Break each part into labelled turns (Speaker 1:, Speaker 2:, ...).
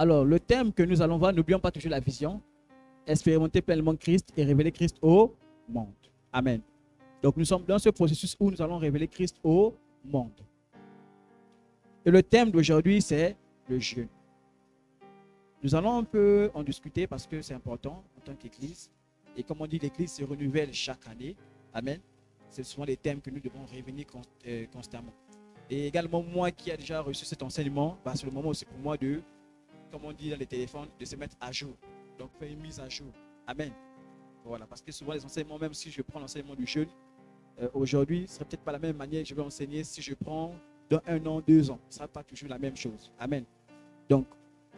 Speaker 1: Alors, le thème que nous allons voir, n'oublions pas toujours la vision. Expérimenter pleinement Christ et révéler Christ au monde. Amen. Donc, nous sommes dans ce processus où nous allons révéler Christ au monde. Et le thème d'aujourd'hui, c'est le jeûne. Nous allons un peu en discuter parce que c'est important en tant qu'Église. Et comme on dit, l'Église se renouvelle chaque année. Amen. C'est souvent des thèmes que nous devons revenir constamment. Et également, moi qui ai déjà reçu cet enseignement, bah, c'est le moment aussi pour moi de, comme on dit dans les téléphones, de se mettre à jour. Donc, faire une mise à jour. Amen. Voilà, parce que souvent les enseignements, même si je prends l'enseignement du jeûne, aujourd'hui, ce ne serait peut-être pas la même manière que je vais enseigner si je prends dans 1 an, 2 ans. Ce ne sera pas toujours la même chose. Amen. Donc,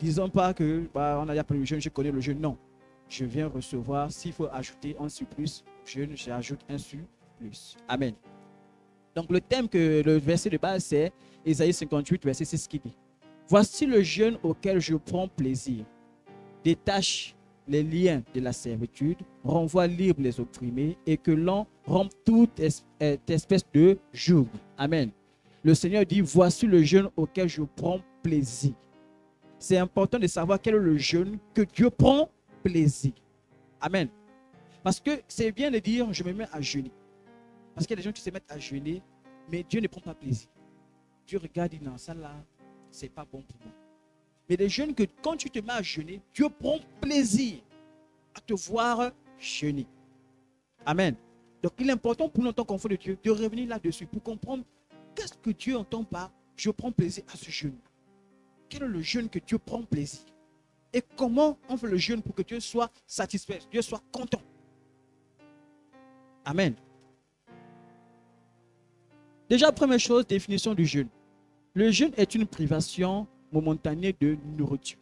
Speaker 1: disons pas que bah, on a appris le jeûne, je connais le jeûne. Non. Je viens recevoir, s'il faut ajouter un surplus, jeûne, j'ajoute un surplus. Amen. Donc, le thème que le verset de base, c'est Ésaïe 58, verset 6 qui dit: voici le jeûne auquel je prends plaisir. Détache les liens de la servitude, renvoie libre les opprimés et que l'on rompe toute espèce de joug. Amen. Le Seigneur dit: voici le jeûne auquel je prends plaisir. C'est important de savoir quel est le jeûne que Dieu prend plaisir. Amen. Parce que c'est bien de dire je me mets à jeûner. Parce qu'il y a des gens qui se mettent à jeûner, mais Dieu ne prend pas plaisir. Dieu regarde et dit non, ça là, c'est pas bon pour moi. Mais les jeûnes que quand tu te mets à jeûner, Dieu prend plaisir à te voir jeûner. Amen. Donc il est important pour nous en tant qu'enfants de Dieu de revenir là-dessus pour comprendre qu'est-ce que Dieu entend par je prends plaisir à ce jeûne. Quel est le jeûne que Dieu prend plaisir? Et comment on fait le jeûne pour que Dieu soit satisfait, Dieu soit content? Amen. Déjà, première chose, définition du jeûne. Le jeûne est une privation momentanée de nourriture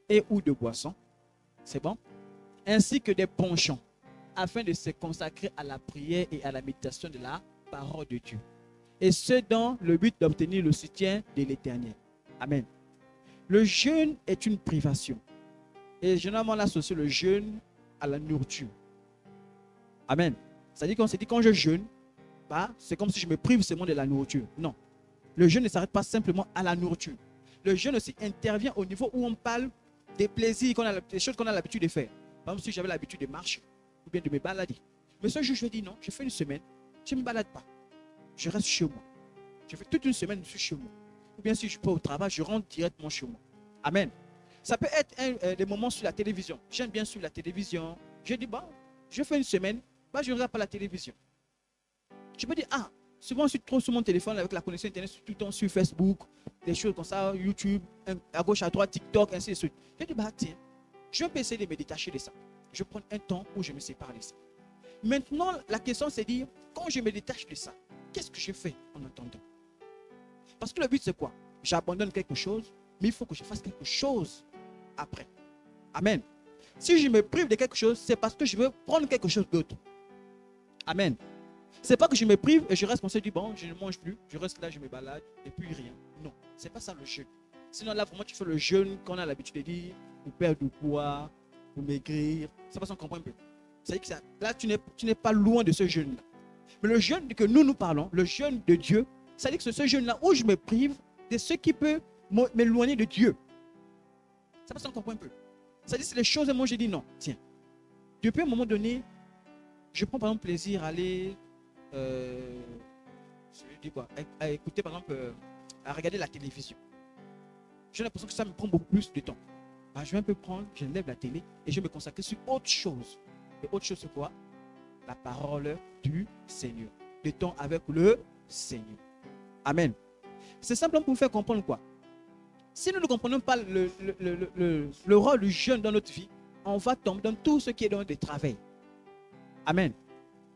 Speaker 1: et ou de boisson, c'est bon, ainsi que des penchants, afin de se consacrer à la prière et à la méditation de la parole de Dieu. Et ce, dans le but d'obtenir le soutien de l'Éternel. Amen. Le jeûne est une privation. Et généralement, on associe le jeûne à la nourriture. Amen. C'est-à-dire qu'on s'est dit, quand je jeûne, bah, c'est comme si je me prive seulement de la nourriture. Non. Le jeûne ne s'arrête pas simplement à la nourriture. Le jeûne aussi intervient au niveau où on parle des plaisirs, des choses qu'on a l'habitude de faire. Par exemple, si j'avais l'habitude de marcher ou bien de me balader. Mais ce jour, je dis non, je fais une semaine, je ne me balade pas. Je reste chez moi. Je fais toute une semaine, je suis chez moi. Ou bien si je peux au travail, je rentre directement chez moi. Amen. Ça peut être des moments sur la télévision. J'aime bien suivre la télévision. Je dis, bah, je fais une semaine, bah, je ne regarde pas la télévision. Je me dis, ah, souvent je suis trop sur mon téléphone avec la connexion Internet, tout le temps sur Facebook, des choses comme ça, YouTube, à gauche, à droite, TikTok, ainsi de suite. Je dis, bah, tiens, je vais essayer de me détacher de ça. Je prends un temps où je me sépare de ça. Maintenant, la question, c'est de dire, quand je me détache de ça, qu'est-ce que je fais en attendant? Parce que le but, c'est quoi? J'abandonne quelque chose, mais il faut que je fasse quelque chose après. Amen. Si je me prive de quelque chose, c'est parce que je veux prendre quelque chose d'autre. Amen. C'est pas que je me prive et je reste comme ça, je dis bon, je ne mange plus, je reste là, je me balade et puis rien. Non, c'est pas ça le jeûne. Sinon là, vraiment, tu fais le jeûne qu'on a l'habitude de dire pour perdre du poids, pour maigrir. Ça passe, on comprend un peu. C'est-à-dire que là, tu n'es pas loin de ce jeûne-là. Mais le jeûne que nous parlons, le jeûne de Dieu, c'est-à-dire que c'est ce jeûne-là où je me prive de ce qui peut m'éloigner de Dieu. Ça passe, on comprend un peu. C'est-à-dire que c'est les choses et moi je dis non. Tiens, depuis un moment donné, je prends par exemple plaisir à aller je dis quoi, à écouter par exemple, à regarder la télévision. J'ai l'impression que ça me prend beaucoup plus de temps. Ben, je vais un peu prendre, je lève la télé et je me consacre sur autre chose. Et autre chose, c'est quoi? La parole du Seigneur. Le temps avec le Seigneur. Amen. C'est simplement pour vous faire comprendre quoi? Si nous ne comprenons pas le rôle du jeûne dans notre vie, on va tomber dans tout ce qui est dans des travails. Amen.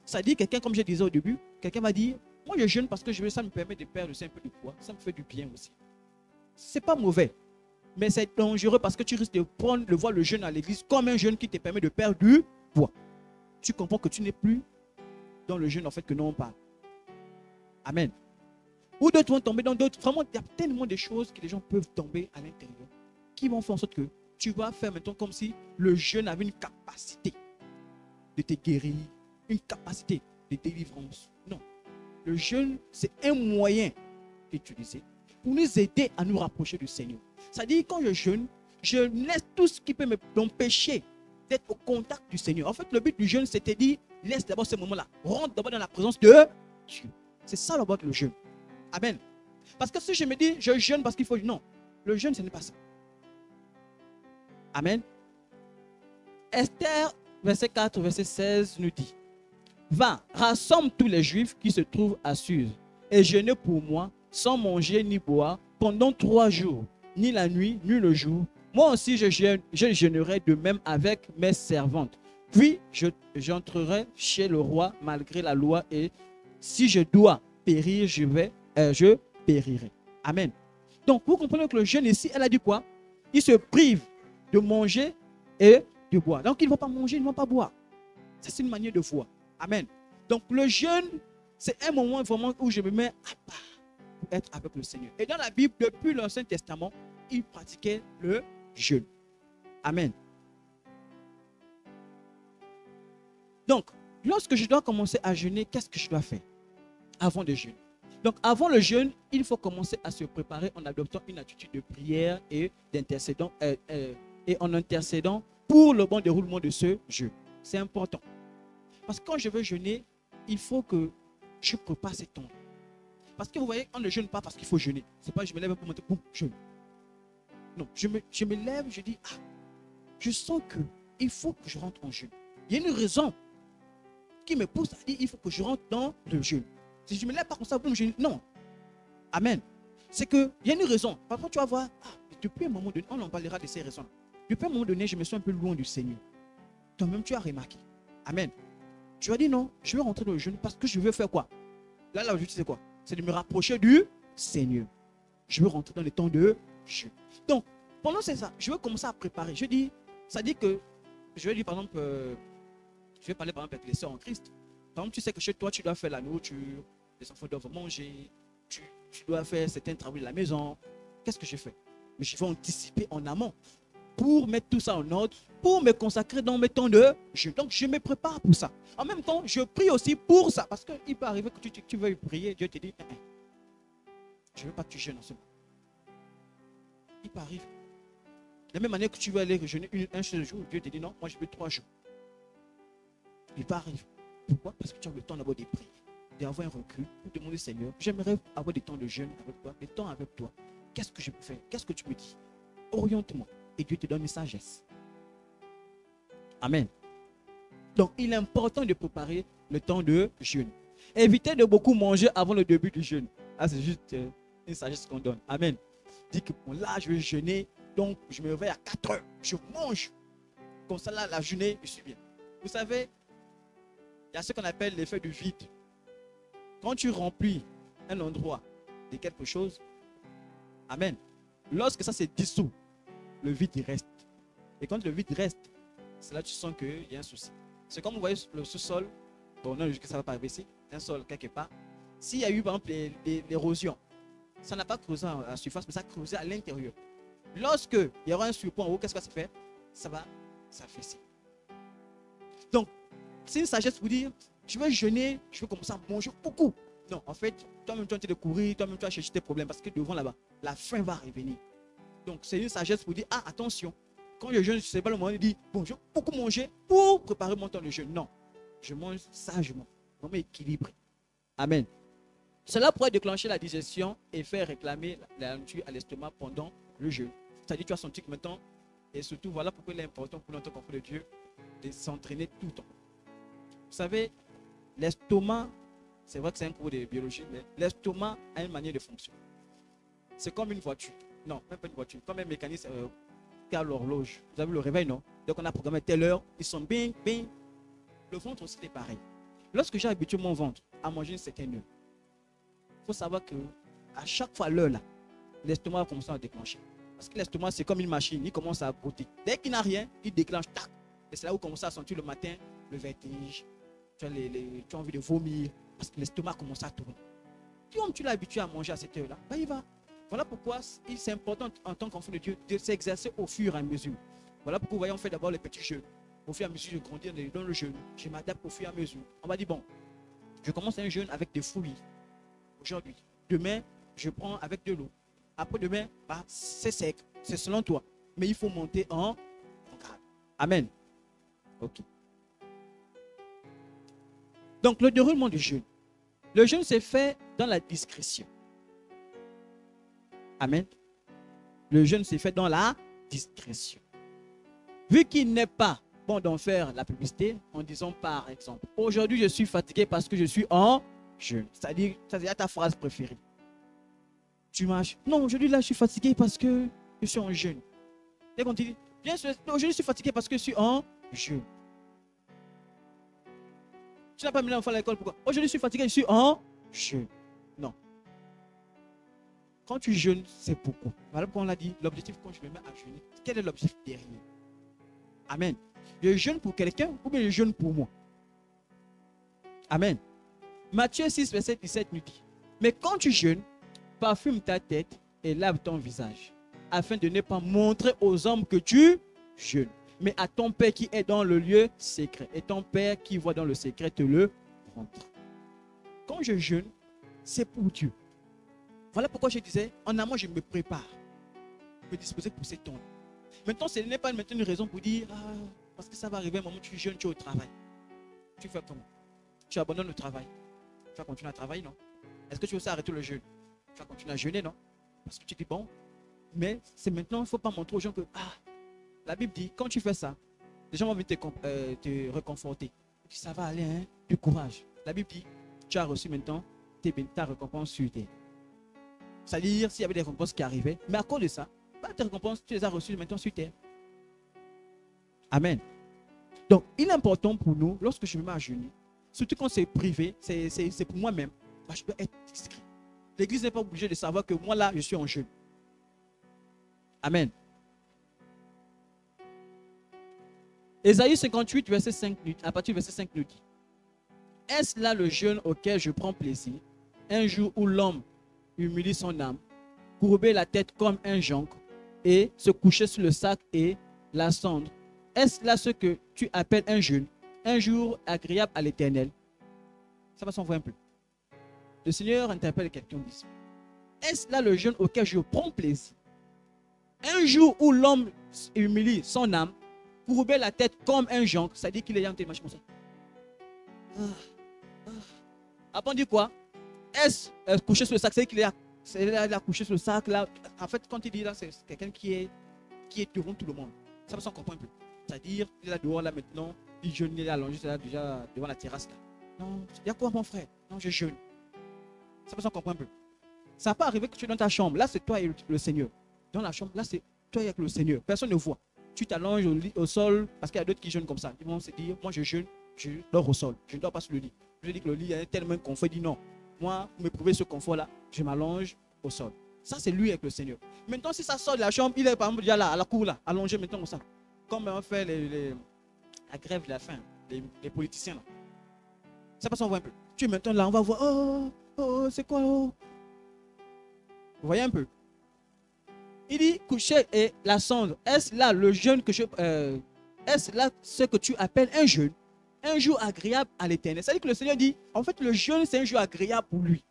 Speaker 1: Ça dit quelqu'un, comme je disais au début, quelqu'un m'a dit, moi je jeûne parce que ça me permet de perdre un peu de poids, ça me fait du bien aussi. C'est pas mauvais, mais c'est dangereux parce que tu risques de voir le jeûne à l'église comme un jeûne qui te permet de perdre du poids. Tu comprends que tu n'es plus dans le jeûne en fait que nous on parle. Amen. Ou d'autres vont tomber dans d'autres. Vraiment, il y a tellement de choses que les gens peuvent tomber à l'intérieur qui vont faire en sorte que tu vas faire maintenant comme si le jeûne avait une capacité de te guérir, une capacité de délivrance. Non. Le jeûne, c'est un moyen utilisé pour nous aider à nous rapprocher du Seigneur. Ça dit, quand je jeûne, je laisse tout ce qui peut m'empêcher d'être au contact du Seigneur. En fait, le but du jeûne, c'était dit, laisse d'abord ce moment-là. Rentre d'abord dans la présence de Dieu. C'est ça le but du jeûne. Amen. Parce que si je me dis, je jeûne parce qu'il faut... Non, le jeûne, ce n'est pas ça. Amen. Esther, verset 4, verset 16, nous dit, va, rassemble tous les Juifs qui se trouvent à Suse et jeûnez pour moi, sans manger ni boire, pendant 3 jours, ni la nuit, ni le jour. Moi aussi, je jeûnerai de même avec mes servantes. Puis, j'entrerai chez le roi malgré la loi et si je dois périr, je périrai. Amen. Donc, vous comprenez que le jeûne ici, elle a dit quoi? Il se prive de manger et de boire. Donc, ils ne vont pas manger, ils ne vont pas boire. C'est une manière de foi. Amen. Donc, le jeûne, c'est un moment vraiment où je me mets à part pour être avec le Seigneur. Et dans la Bible, depuis l'Ancien Testament, ils pratiquaient le jeûne. Amen. Donc, lorsque je dois commencer à jeûner, qu'est-ce que je dois faire avant de jeûner? Donc, avant le jeûne, il faut commencer à se préparer en adoptant une attitude de prière et d'intercédant et en intercédant pour le bon déroulement de ce jeûne. C'est important. Parce que quand je veux jeûner, il faut que je prépare ces temps. Parce que vous voyez, on ne jeûne pas parce qu'il faut jeûner. Ce n'est pas je me lève pour monter, boum, jeûne. Non, je me lève, je dis, ah, je sens qu'il faut que je rentre en jeûne. Il y a une raison qui me pousse à dire, il faut que je rentre dans le jeûne. Si je ne me lève pas comme ça, boum, jeûne. Non. Amen. C'est qu'il y a une raison. Parfois, tu vas voir, ah, depuis un moment donné, on en parlera de ces raisons. Depuis un moment donné, je me suis un peu loin du Seigneur. Toi-même, tu as remarqué. Amen. Tu as dit non, je vais rentrer dans le jeûne parce que je veux faire quoi? Là, l'objectif, c'est quoi? C'est de me rapprocher du Seigneur. Je veux rentrer dans les temps de jeûne. Donc, pendant c'est ça, je vais commencer à préparer. Je dis, ça dit que, je vais dire par exemple, je vais parler par exemple avec les sœurs en Christ. Par exemple, tu sais que chez toi, tu dois faire la nourriture, les enfants doivent manger, tu dois faire certains travaux de la maison. Qu'est-ce que je fais? Mais je vais anticiper en amont pour mettre tout ça en ordre, pour me consacrer dans mes temps de jeûne. Donc, je me prépare pour ça. En même temps, je prie aussi pour ça. Parce qu'il peut arriver que tu veuilles prier, Dieu te dit, je ne veux pas que tu jeûnes en ce moment. Il peut arriver. De la même manière que tu veux aller jeûner un seul jour, Dieu te dit, non, moi je veux 3 jours. Il peut arriver. Pourquoi? Parce que tu as le temps d'abord de prier, d'avoir un recul, pour demander, Seigneur, j'aimerais avoir des temps de jeûne avec toi, des temps avec toi. Qu'est-ce que je peux faire? Qu'est-ce que tu me dis? Oriente-moi. Et Dieu te donne une sagesse. Amen. Donc, il est important de préparer le temps de jeûne. Évitez de beaucoup manger avant le début du jeûne. Ah, c'est juste une sagesse qu'on donne. Amen. Dis que bon, là, je vais jeûner. Donc, je me réveille à 4 heures. Je mange. Comme ça, là, la journée, je suis bien. Vous savez, il y a ce qu'on appelle l'effet du vide. Quand tu remplis un endroit de quelque chose, amen. Lorsque ça s'est dissous, le vide il reste. Et quand le vide reste, c'est là que tu sens qu'il y a un souci. C'est comme vous voyez le sous-sol, bon non, ça ne va pas arriver ici, un sol quelque part. S'il y a eu par exemple l'érosion, ça n'a pas creusé à la surface, mais ça a creusé à l'intérieur. Lorsque il y aura un surpoids en haut, qu'est-ce que ça fait? Ça va s'affaisser. Donc, c'est une sagesse pour dire, je vais jeûner, je vais commencer à manger beaucoup. Non, en fait, toi-même tu es en train de courir, toi-même tu vas chercher tes problèmes parce que devant là-bas, la faim va revenir. Donc, c'est une sagesse pour dire, ah, attention, quand je jeûne, ce n'est pas le moment de dire, bon, je vais beaucoup manger pour préparer mon temps de jeûne. Non, je mange sagement, vraiment équilibré. Amen. Cela pourrait déclencher la digestion et faire réclamer la nourriture à l'estomac pendant le jeûne. C'est-à-dire, tu as senti que maintenant, et surtout, voilà pourquoi il est important pour notre enfant de Dieu de s'entraîner tout le temps. Vous savez, l'estomac, c'est vrai que c'est un cours de biologie, mais l'estomac a une manière de fonctionner. C'est comme une voiture. Non, même pas une voiture. Comme un mécanisme qui a l'horloge. Vous avez le réveil, non? Donc on a programmé telle heure, ils sont bing, bing. Le ventre aussi est pareil. Lorsque j'ai habitué mon ventre à manger une certaine heure, il faut savoir que à chaque fois l'heure là, l'estomac va commencer à déclencher. Parce que l'estomac, c'est comme une machine, il commence à broter. Dès qu'il n'a rien, il déclenche, tac. Et c'est là où vous commencez à sentir le matin le vertige. Tu as envie de vomir parce que l'estomac commence à tourner. Comme tu l'as habitué à manger à cette heure-là, ben il va. Voilà pourquoi c'est important en tant qu'enfant de Dieu de s'exercer au fur et à mesure. Voilà pourquoi vous voyez, on fait d'abord les petits jeux. Au fur et à mesure, je grandis dans le jeûne. Je m'adapte au fur et à mesure. On va dire, bon, je commence un jeûne avec des fruits aujourd'hui. Demain, je prends avec de l'eau. Après-demain, bah, c'est sec. C'est selon toi. Mais il faut monter en grade. Amen. Ok. Donc, le déroulement du jeûne. Le jeûne s'est fait dans la discrétion. Amen. Le jeûne s'est fait dans la discrétion. Vu qu'il n'est pas bon d'en faire la publicité en disant par exemple, aujourd'hui je suis fatigué parce que je suis en jeûne. C'est-à-dire ta phrase préférée. Tu marches. Non, aujourd'hui là je suis fatigué parce que je suis en jeûne. Et quand tu dis, bien sûr, aujourd'hui je suis fatigué parce que je suis en jeûne. Tu n'as pas mis l'enfant à l'école, pourquoi? Aujourd'hui je suis fatigué, je suis en jeûne. Non. Quand tu jeûnes, c'est beaucoup. Voilà pourquoi on l'a dit, l'objectif quand je me mets à jeûner, quel est l'objectif derrière? Amen. Je jeûne pour quelqu'un ou bien je jeûne pour moi? Amen. Matthieu 6, verset 17 nous dit, mais quand tu jeûnes, parfume ta tête et lave ton visage, afin de ne pas montrer aux hommes que tu jeûnes, mais à ton Père qui est dans le lieu secret. Et ton Père qui voit dans le secret te le rendra. Quand je jeûne, c'est pour Dieu. Voilà pourquoi je disais, en amont, je me prépare. Je me disposer pour ces temps. Maintenant, ce n'est pas maintenant une raison pour dire, ah, parce que ça va arriver un moment où tu jeûnes, tu es au travail. Tu fais comment? Tu abandonnes le travail. Tu vas continuer à travailler, non? Est-ce que tu veux aussi arrêter le jeûne? Tu vas continuer à jeûner, non? Parce que tu dis, bon, mais c'est maintenant, il ne faut pas montrer aux gens que, ah, la Bible dit, quand tu fais ça, les gens vont venir te réconforter. Ça va aller, hein? Du courage. La Bible dit, tu as reçu maintenant ta récompense sur terre. C'est-à-dire, s'il y avait des récompenses qui arrivaient, mais à cause de ça, bah, tes récompenses, tu les as reçues maintenant sur terre. Amen. Donc, il est important pour nous, lorsque je me mets à jeûner, surtout quand c'est privé, c'est pour moi-même, bah, je dois être discret. L'église n'est pas obligée de savoir que moi, là, je suis en jeûne. Amen. Ésaïe 58, verset 5, à partir du verset 5 nous dit, est-ce là le jeûne auquel je prends plaisir, un jour où l'homme humilie son âme, courber la tête comme un jonc et se coucher sur le sac et la cendre? Est-ce là ce que tu appelles un jeûne, un jour agréable à l'Éternel? Ça va s'envoyer un peu. Le Seigneur interpelle quelqu'un d'ici. Est-ce là le jeûne auquel je prends plaisir, un jour où l'homme humilie son âme, courber la tête comme un jonc, c'est-à-dire qu'il est en témoignage comme ça. Après on dit quoi? Est-ce coucher sur le sac, c'est-à-dire qu'il a couché sur le sac là. En fait, quand il dit là, c'est quelqu'un qui est devant tout le monde. Ça va s'en comprendre un peu. C'est-à-dire, il est là dehors là maintenant, il jeûne, il est allongé là déjà devant la terrasse là. Non, il y a quoi mon frère? Non, je jeûne. Ça va s'en comprendre un peu. Ça va pas arriver que tu es dans ta chambre. Là, c'est toi et le Seigneur. Dans la chambre, là, c'est toi et le Seigneur. Personne ne voit. Tu t'allonges au sol, parce qu'il y a d'autres qui jeûnent comme ça. Ils vont se dire, moi je jeûne, je dors au sol. Je ne dors pas sur le lit. Je dis que le lit est tellement confort. Il dit non. Moi, pour me prouver ce confort-là, je m'allonge au sol. Ça, c'est lui avec le Seigneur. Maintenant, si ça sort de la chambre, il est par exemple déjà là, à la cour, là, allongé maintenant comme ça. Comme on fait la grève de la faim, les politiciens. Là. Ça passe, on voit un peu. Tu es maintenant là, on va voir. Oh, c'est quoi? Oh. Vous voyez un peu? Il dit, coucher et la cendre. Est-ce là le jeûne que est-ce là ce que tu appelles un jeûne? Un jour agréable à l'Éternel. C'est-à-dire que le Seigneur dit, en fait, le jeûne, c'est un jour agréable pour lui.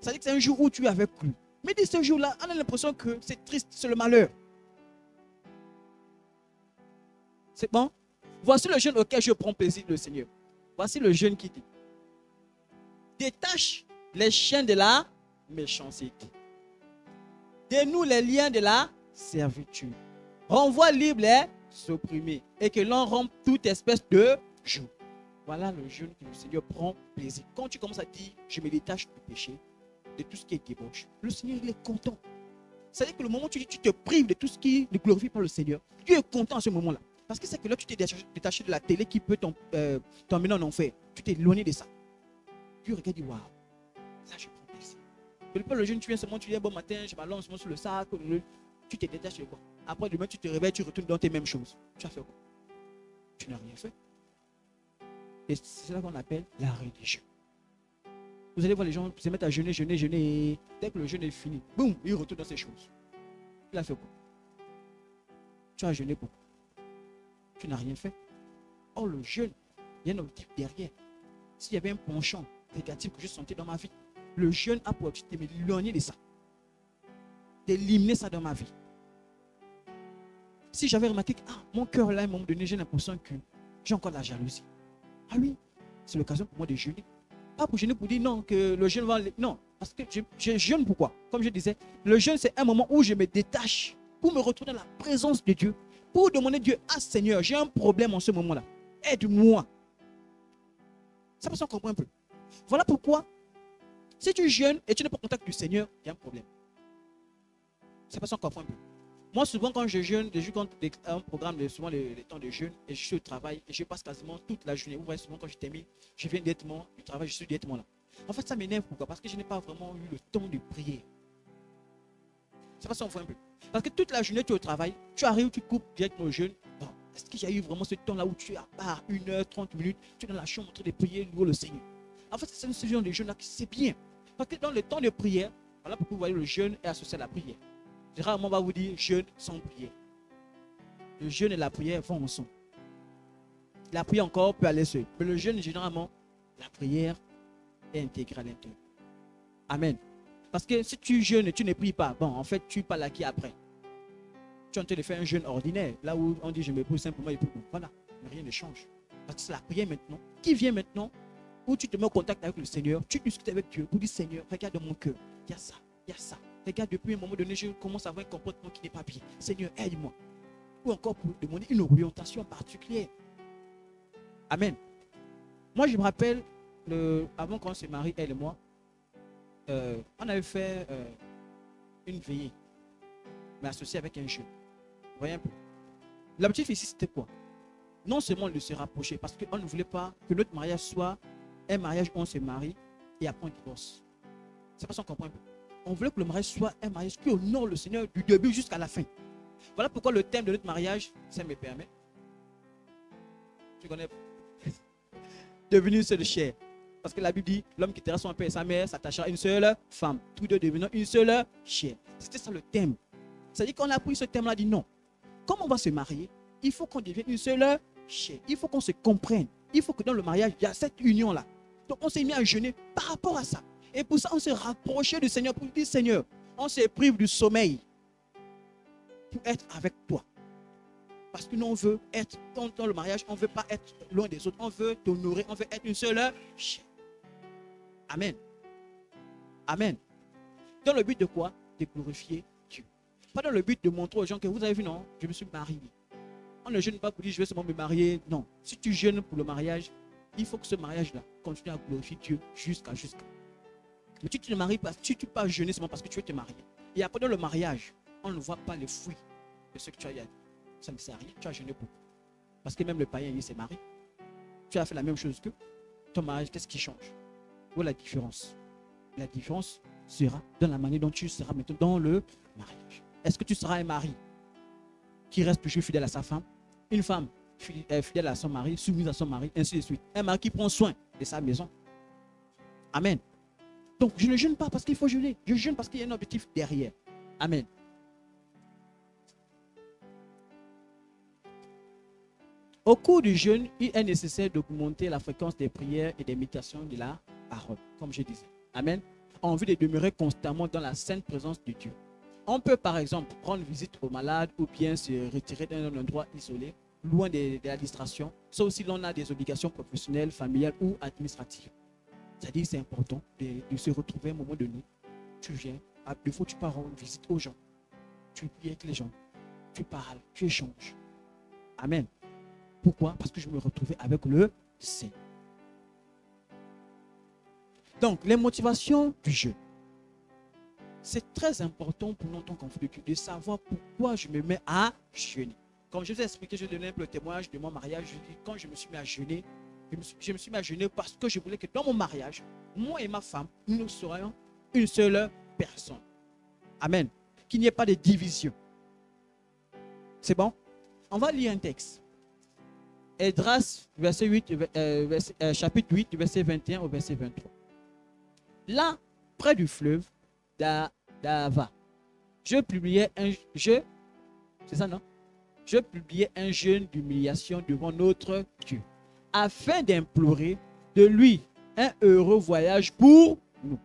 Speaker 1: C'est-à-dire que c'est un jour où tu es avec lui. Mais dès ce jour-là, on a l'impression que c'est triste, c'est le malheur. C'est bon? Voici le jeûne auquel je prends plaisir, le Seigneur. Voici le jeûne qui dit, détache les chaînes de la méchanceté. Dénoue les liens de la servitude. Renvoie libre les opprimés. Et que l'on rompe toute espèce de joug. Voilà le jeûne que le Seigneur prend plaisir. Quand tu commences à dire, je me détache du péché, de tout ce qui est débauche, le Seigneur il est content. C'est-à-dire que le moment où tu te prives de tout ce qui ne glorifie pas le Seigneur, Dieu est content à ce moment-là. Parce que c'est que là, tu t'es détaché de la télé qui peut t'emmener en enfer. Tu t'es éloigné de ça. Dieu regarde et dit, waouh, ça je prends plaisir. Le jeûne, tu viens seulement, tu dis, bon matin, je m'allonge sur le sac, tu te détaches de quoi. Après, demain, tu te réveilles, tu retournes dans tes mêmes choses. Tu as fait quoi? Tu n'as rien fait. Et c'est ça qu'on appelle la religion. Vous allez voir les gens se mettre à jeûner, et dès que le jeûne est fini, boum, ils retournent dans ces choses. Il a fait quoi? Tu as jeûné pourquoi? Tu n'as rien fait. Or, le jeûne, il y a un objectif derrière. S'il y avait un penchant négatif que je sentais dans ma vie, le jeûne a pour objectif de m'éloigner de ça. d'éliminer ça dans ma vie. Si j'avais remarqué que mon cœur là, à un moment donné, j'ai l'impression que j'ai encore de la jalousie. Ah oui, c'est l'occasion pour moi de jeûner. Pas pour jeûner pour dire non, que le jeûne va... Non, parce que je jeûne pourquoi? Comme je disais, le jeûne c'est un moment où je me détache pour me retrouver dans la présence de Dieu. Pour demander à Dieu, Seigneur, j'ai un problème en ce moment-là. Aide-moi. Ça peut s'en comprendre un peu. Voilà pourquoi, si tu jeûnes et tu n'es pas en contact du Seigneur, il y a un problème. Ça peut s'en comprendre un peu. Moi, souvent, quand je jeûne, je compte un programme, souvent les temps de jeûne, et je suis au travail, et je passe quasiment toute la journée. Vous voyez, souvent, quand je termine, je viens directement du travail, je suis directement là. En fait, ça m'énerve. Pourquoi? Parce que je n'ai pas vraiment eu le temps de prier. Ça va s'en faire un peu. Parce que toute la journée, tu es au travail, tu arrives, tu coupes directement au jeûne. Bon, est-ce qu'il y a eu vraiment ce temps-là où tu es à part 1h, 30 minutes, tu es dans la chambre en train de prier, louer le Seigneur? En fait, c'est ce genre de jeûne-là qui c'est bien. Parce que dans le temps de prière, voilà pourquoi vous voyez le jeûne est associé à la prière. Rarement on va vous dire jeûne sans prière. Le jeûne et la prière vont ensemble. La prière encore peut aller seule. Mais le jeûne, généralement, la prière est intégrée à l'intérieur. Amen. Parce que si tu jeûnes et tu ne pries pas, bon, en fait, tu parles à qui après? Tu es en train de faire un jeûne ordinaire. Là où on dit je me prie simplement et puis voilà, rien ne change. Parce que c'est la prière maintenant qui vient maintenant où tu te mets en contact avec le Seigneur, tu discutes avec Dieu pour dire Seigneur, regarde mon cœur, il y a ça, il y a ça. Regarde, depuis un moment donné, je commence à avoir un comportement qui n'est pas bien. Seigneur, aide-moi. Ou encore pour demander une orientation particulière. Amen. Moi, je me rappelle, avant qu'on se marie, elle et moi, on avait fait une veillée, mais associée avec un jeune. Vous voyez un peu. L'objectif ici, c'était quoi? Non seulement de se rapprocher, parce qu'on ne voulait pas que notre mariage soit un mariage où on se marie et après on divorce. C'est pas ça qu'on comprend un peu. On voulait que le mariage soit un mariage qui honore le Seigneur du début jusqu'à la fin. Voilà pourquoi le thème de notre mariage, ça me permet. Tu connais? Devenir une seule chair. Parce que la Bible dit, l'homme quittera son père et sa mère, s'attachera à une seule femme. Tous deux devenant une seule chair. C'était ça le thème. C'est-à-dire qu'on a pris ce thème-là, dit non. Comme on va se marier, il faut qu'on devienne une seule chair. Il faut qu'on se comprenne. Il faut que dans le mariage, il y a cette union-là. Donc on s'est mis à jeûner par rapport à ça. Et pour ça, on s'est rapproché du Seigneur pour dire, Seigneur, on se prive du sommeil pour être avec toi. Parce que nous, on veut être, dans le mariage, on ne veut pas être loin des autres. On veut t'honorer, on veut être une seule chair. Amen. Amen. Dans le but de quoi? De glorifier Dieu. Pas dans le but de montrer aux gens que vous avez vu, non, je me suis marié. On ne jeûne pas pour dire, je vais seulement me marier. Non. Si tu jeûnes pour le mariage, il faut que ce mariage-là continue à glorifier Dieu jusqu'à. Mais tu ne te maries pas, tu ne pas jeûner seulement parce que tu veux te marier. Et après dans le mariage, on ne voit pas les fruits de ce que tu as dit. Ça ne sert à rien, tu as jeûné pour. Parce que même le païen, il s'est marié. Tu as fait la même chose que ton mariage, qu'est-ce qui change? Où est la différence? La différence sera dans la manière dont tu seras maintenant dans le mariage. Est-ce que tu seras un mari qui reste toujours fidèle à sa femme? Une femme fidèle à son mari, soumise à son mari, ainsi de suite. Un mari qui prend soin de sa maison. Amen. Donc, je ne jeûne pas parce qu'il faut jeûner. Je jeûne parce qu'il y a un objectif derrière. Amen. Au cours du jeûne, il est nécessaire d'augmenter la fréquence des prières et des méditations de la parole, comme je disais. Amen. En vue de demeurer constamment dans la sainte présence de Dieu. On peut par exemple rendre visite aux malades ou bien se retirer d'un endroit isolé, loin de la distraction, sauf si l'on a des obligations professionnelles, familiales ou administratives. C'est-à-dire que c'est important de se retrouver à un moment donné. Tu viens, des fois tu pars rendre visite aux gens. Tu pries avec les gens. Tu parles, tu échanges. Amen. Pourquoi? Parce que je me retrouvais avec le Seigneur. Donc, les motivations du jeûne. C'est très important pour nous en tant qu'enfants de Dieu de savoir pourquoi je me mets à jeûner. Comme je vous ai expliqué, je donnais un peu le témoignage de mon mariage. Je dis, quand je me suis mis à jeûner, je me suis mis à jeûner parce que je voulais que dans mon mariage, moi et ma femme, nous serions une seule personne. Amen. Qu'il n'y ait pas de division. C'est bon? On va lire un texte. Esdras, chapitre 8, du verset 21 au verset 23. Là, près du fleuve d'Ava, je publiais c'est ça, non? Je publiais un jeûne d'humiliation devant notre Dieu, afin d'implorer de lui un heureux voyage pour nous.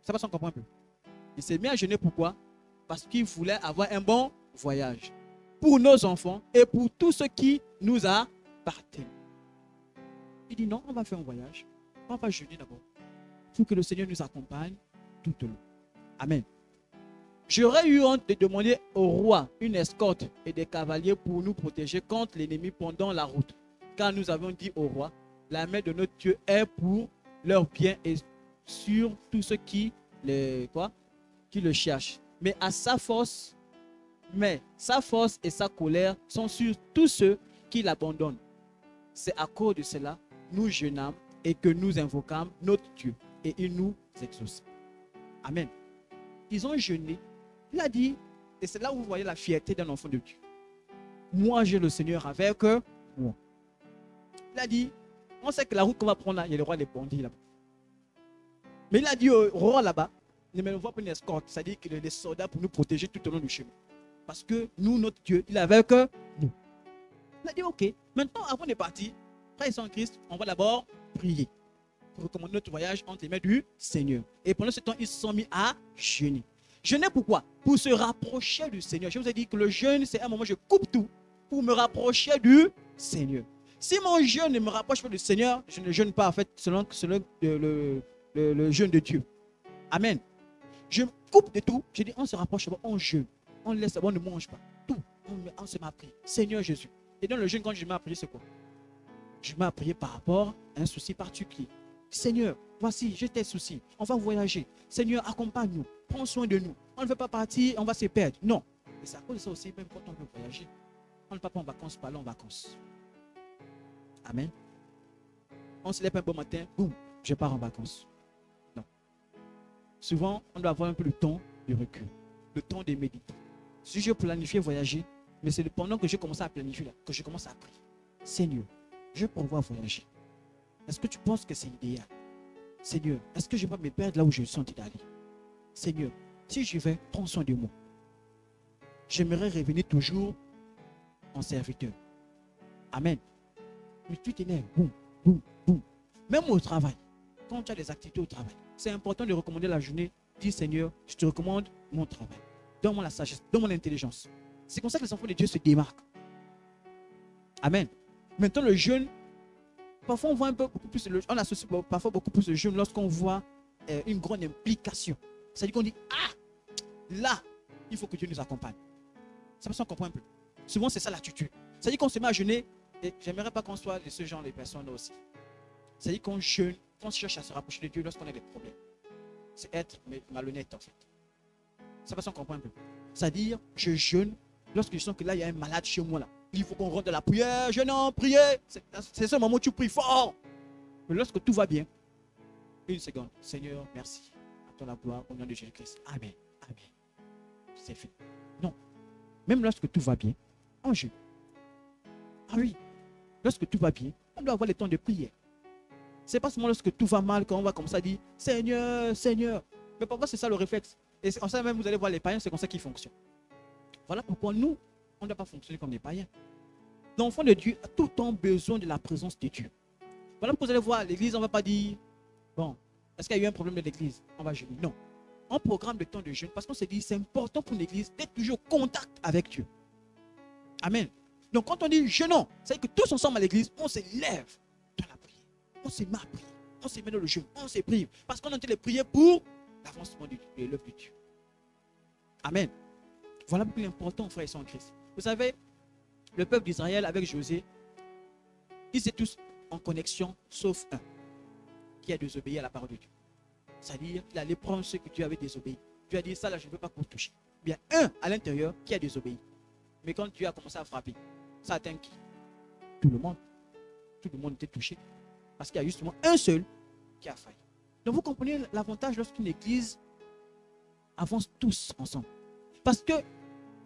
Speaker 1: Ça va s'en comprendre un peu. Il s'est mis à jeûner pourquoi? Parce qu'il voulait avoir un bon voyage pour nos enfants et pour tous ceux qui nous appartiennent. Il dit non, on va faire un voyage. On va jeûner d'abord pour que le Seigneur nous accompagne tout au long. Amen. J'aurais eu honte de demander au roi une escorte et des cavaliers pour nous protéger contre l'ennemi pendant la route. Car nous avons dit au roi, la main de notre Dieu est pour leur bien et sur tous ceux qui le cherchent. Mais sa force et sa colère sont sur tous ceux qui l'abandonnent. C'est à cause de cela, nous jeûnâmes et que nous invoquâmes notre Dieu et il nous exauce. Amen. Ils ont jeûné. Il a dit, et c'est là où vous voyez la fierté d'un enfant de Dieu. Moi, j'ai le Seigneur avec moi. Il a dit, on sait que la route qu'on va prendre là, il y a le roi des bandits là-bas. Mais il a dit au roi là-bas, ne me voit pas une escorte, c'est-à-dire qu'il y a des soldats pour nous protéger tout au long du chemin. Parce que nous, notre Dieu, il est avec nous. Il a dit, ok, maintenant, avant de partir, frères et sœurs en Christ, on va d'abord prier pour recommander notre voyage entre les mains du Seigneur. Et pendant ce temps, ils se sont mis à jeûner. Jeûner pourquoi? Pour se rapprocher du Seigneur. Je vous ai dit que le jeûne, c'est un moment où je coupe tout pour me rapprocher du Seigneur. Si mon jeûne ne me rapproche pas du Seigneur, je ne jeûne pas en fait selon le jeûne de Dieu. Amen. Je coupe de tout. Je dis, on se rapproche, on jeûne. On laisse, on ne mange pas. Tout. On se met à prier. Seigneur Jésus. Et dans le jeûne, quand je mets à prier, c'est quoi? Je mets à prier par rapport à un souci particulier. Seigneur, voici, j'ai tes soucis. On va voyager. Seigneur, accompagne-nous. Prends soin de nous. On ne veut pas partir, on va se perdre. Non. Et c'est à cause de ça aussi, même quand on veut voyager, on ne va pas en vacances, pas là en vacances. Amen. On se lève un bon matin, boum, je pars en vacances. Non. Souvent, on doit avoir un peu de temps de recul, le temps de méditer. Si je planifie voyager, mais c'est pendant que je commence à planifier, là, que je commence à prier. Seigneur, je prévois voyager. Est-ce que tu penses que c'est idéal? Seigneur, est-ce que je vais me perdre là où je suis en train d'aller? Seigneur, si je vais, prends soin de moi. J'aimerais revenir toujours en serviteur. Amen. Mais tu t'énerves, boum, boum, boum. Même au travail, quand tu as des activités au travail, c'est important de recommander la journée. Dis Seigneur, je te recommande mon travail. Donne-moi la sagesse, donne-moi l'intelligence. C'est comme ça que les enfants de Dieu se démarquent. Amen. Maintenant, le jeûne, parfois on voit un peu beaucoup plus, on associe parfois beaucoup plus le jeûne lorsqu'on voit une grande implication. C'est-à-dire qu'on dit, ah, là, il faut que Dieu nous accompagne. Ça me semble comprendre un peu. Souvent, c'est ça l'attitude. C'est-à-dire qu'on se met à jeûner, et j'aimerais pas qu'on soit de ce genre de personnes aussi. C'est-à-dire qu'on jeûne, qu'on cherche à se rapprocher de Dieu lorsqu'on a des problèmes. C'est être malhonnête en fait. Ça me semble comprendre un peu. C'est-à-dire, je jeûne lorsque je sens que là, il y a un malade chez moi là. Il faut qu'on rentre de la prière, jeûnons, prier. C'est ce moment où tu pries fort. Mais lorsque tout va bien, une seconde, Seigneur, merci. À toi la gloire, au nom de Jésus-Christ. Amen. Amen. C'est fait. Non. Même lorsque tout va bien, on jeûne. Ah oui. Lorsque tout va bien, on doit avoir le temps de prière. C'est pas seulement lorsque tout va mal qu'on va comme ça dire Seigneur, Seigneur. Mais parfois c'est ça le réflexe. Et c'est comme ça même vous allez voir les païens, c'est comme ça qu'ils fonctionnent. Voilà pourquoi nous, on ne doit pas fonctionner comme des païens. L'enfant de Dieu a tout le temps besoin de la présence de Dieu. Voilà pourquoi vous allez voir à l'église, on ne va pas dire bon, est-ce qu'il y a eu un problème de l'église? On va jeûner. Non. On programme le temps de jeûne parce qu'on se dit c'est important pour l'église d'être toujours en contact avec Dieu. Amen. Donc quand on dit jeûnons, c'est que tous ensemble à l'église, on se lève dans la prière. On se met à prier. On se met dans le jeûne. On se prie. Parce qu'on est en train de prier pour l'avancement de l'œuvre de Dieu. Amen. Voilà pourquoi l'important, frères et sœurs en Christ. Vous savez, le peuple d'Israël avec Josué, ils étaient tous en connexion, sauf un qui a désobéi à la parole de Dieu. C'est-à-dire qu'il allait prendre ce que Dieu avait désobéi. Dieu a dit ça là, je ne veux pas qu'on te touche. Bien, un à l'intérieur qui a désobéi. Mais quand Dieu a commencé à frapper, ça atteint qui? Tout le monde. Tout le monde était touché. Parce qu'il y a justement un seul qui a failli. Donc vous comprenez l'avantage lorsqu'une église avance tous ensemble. Parce que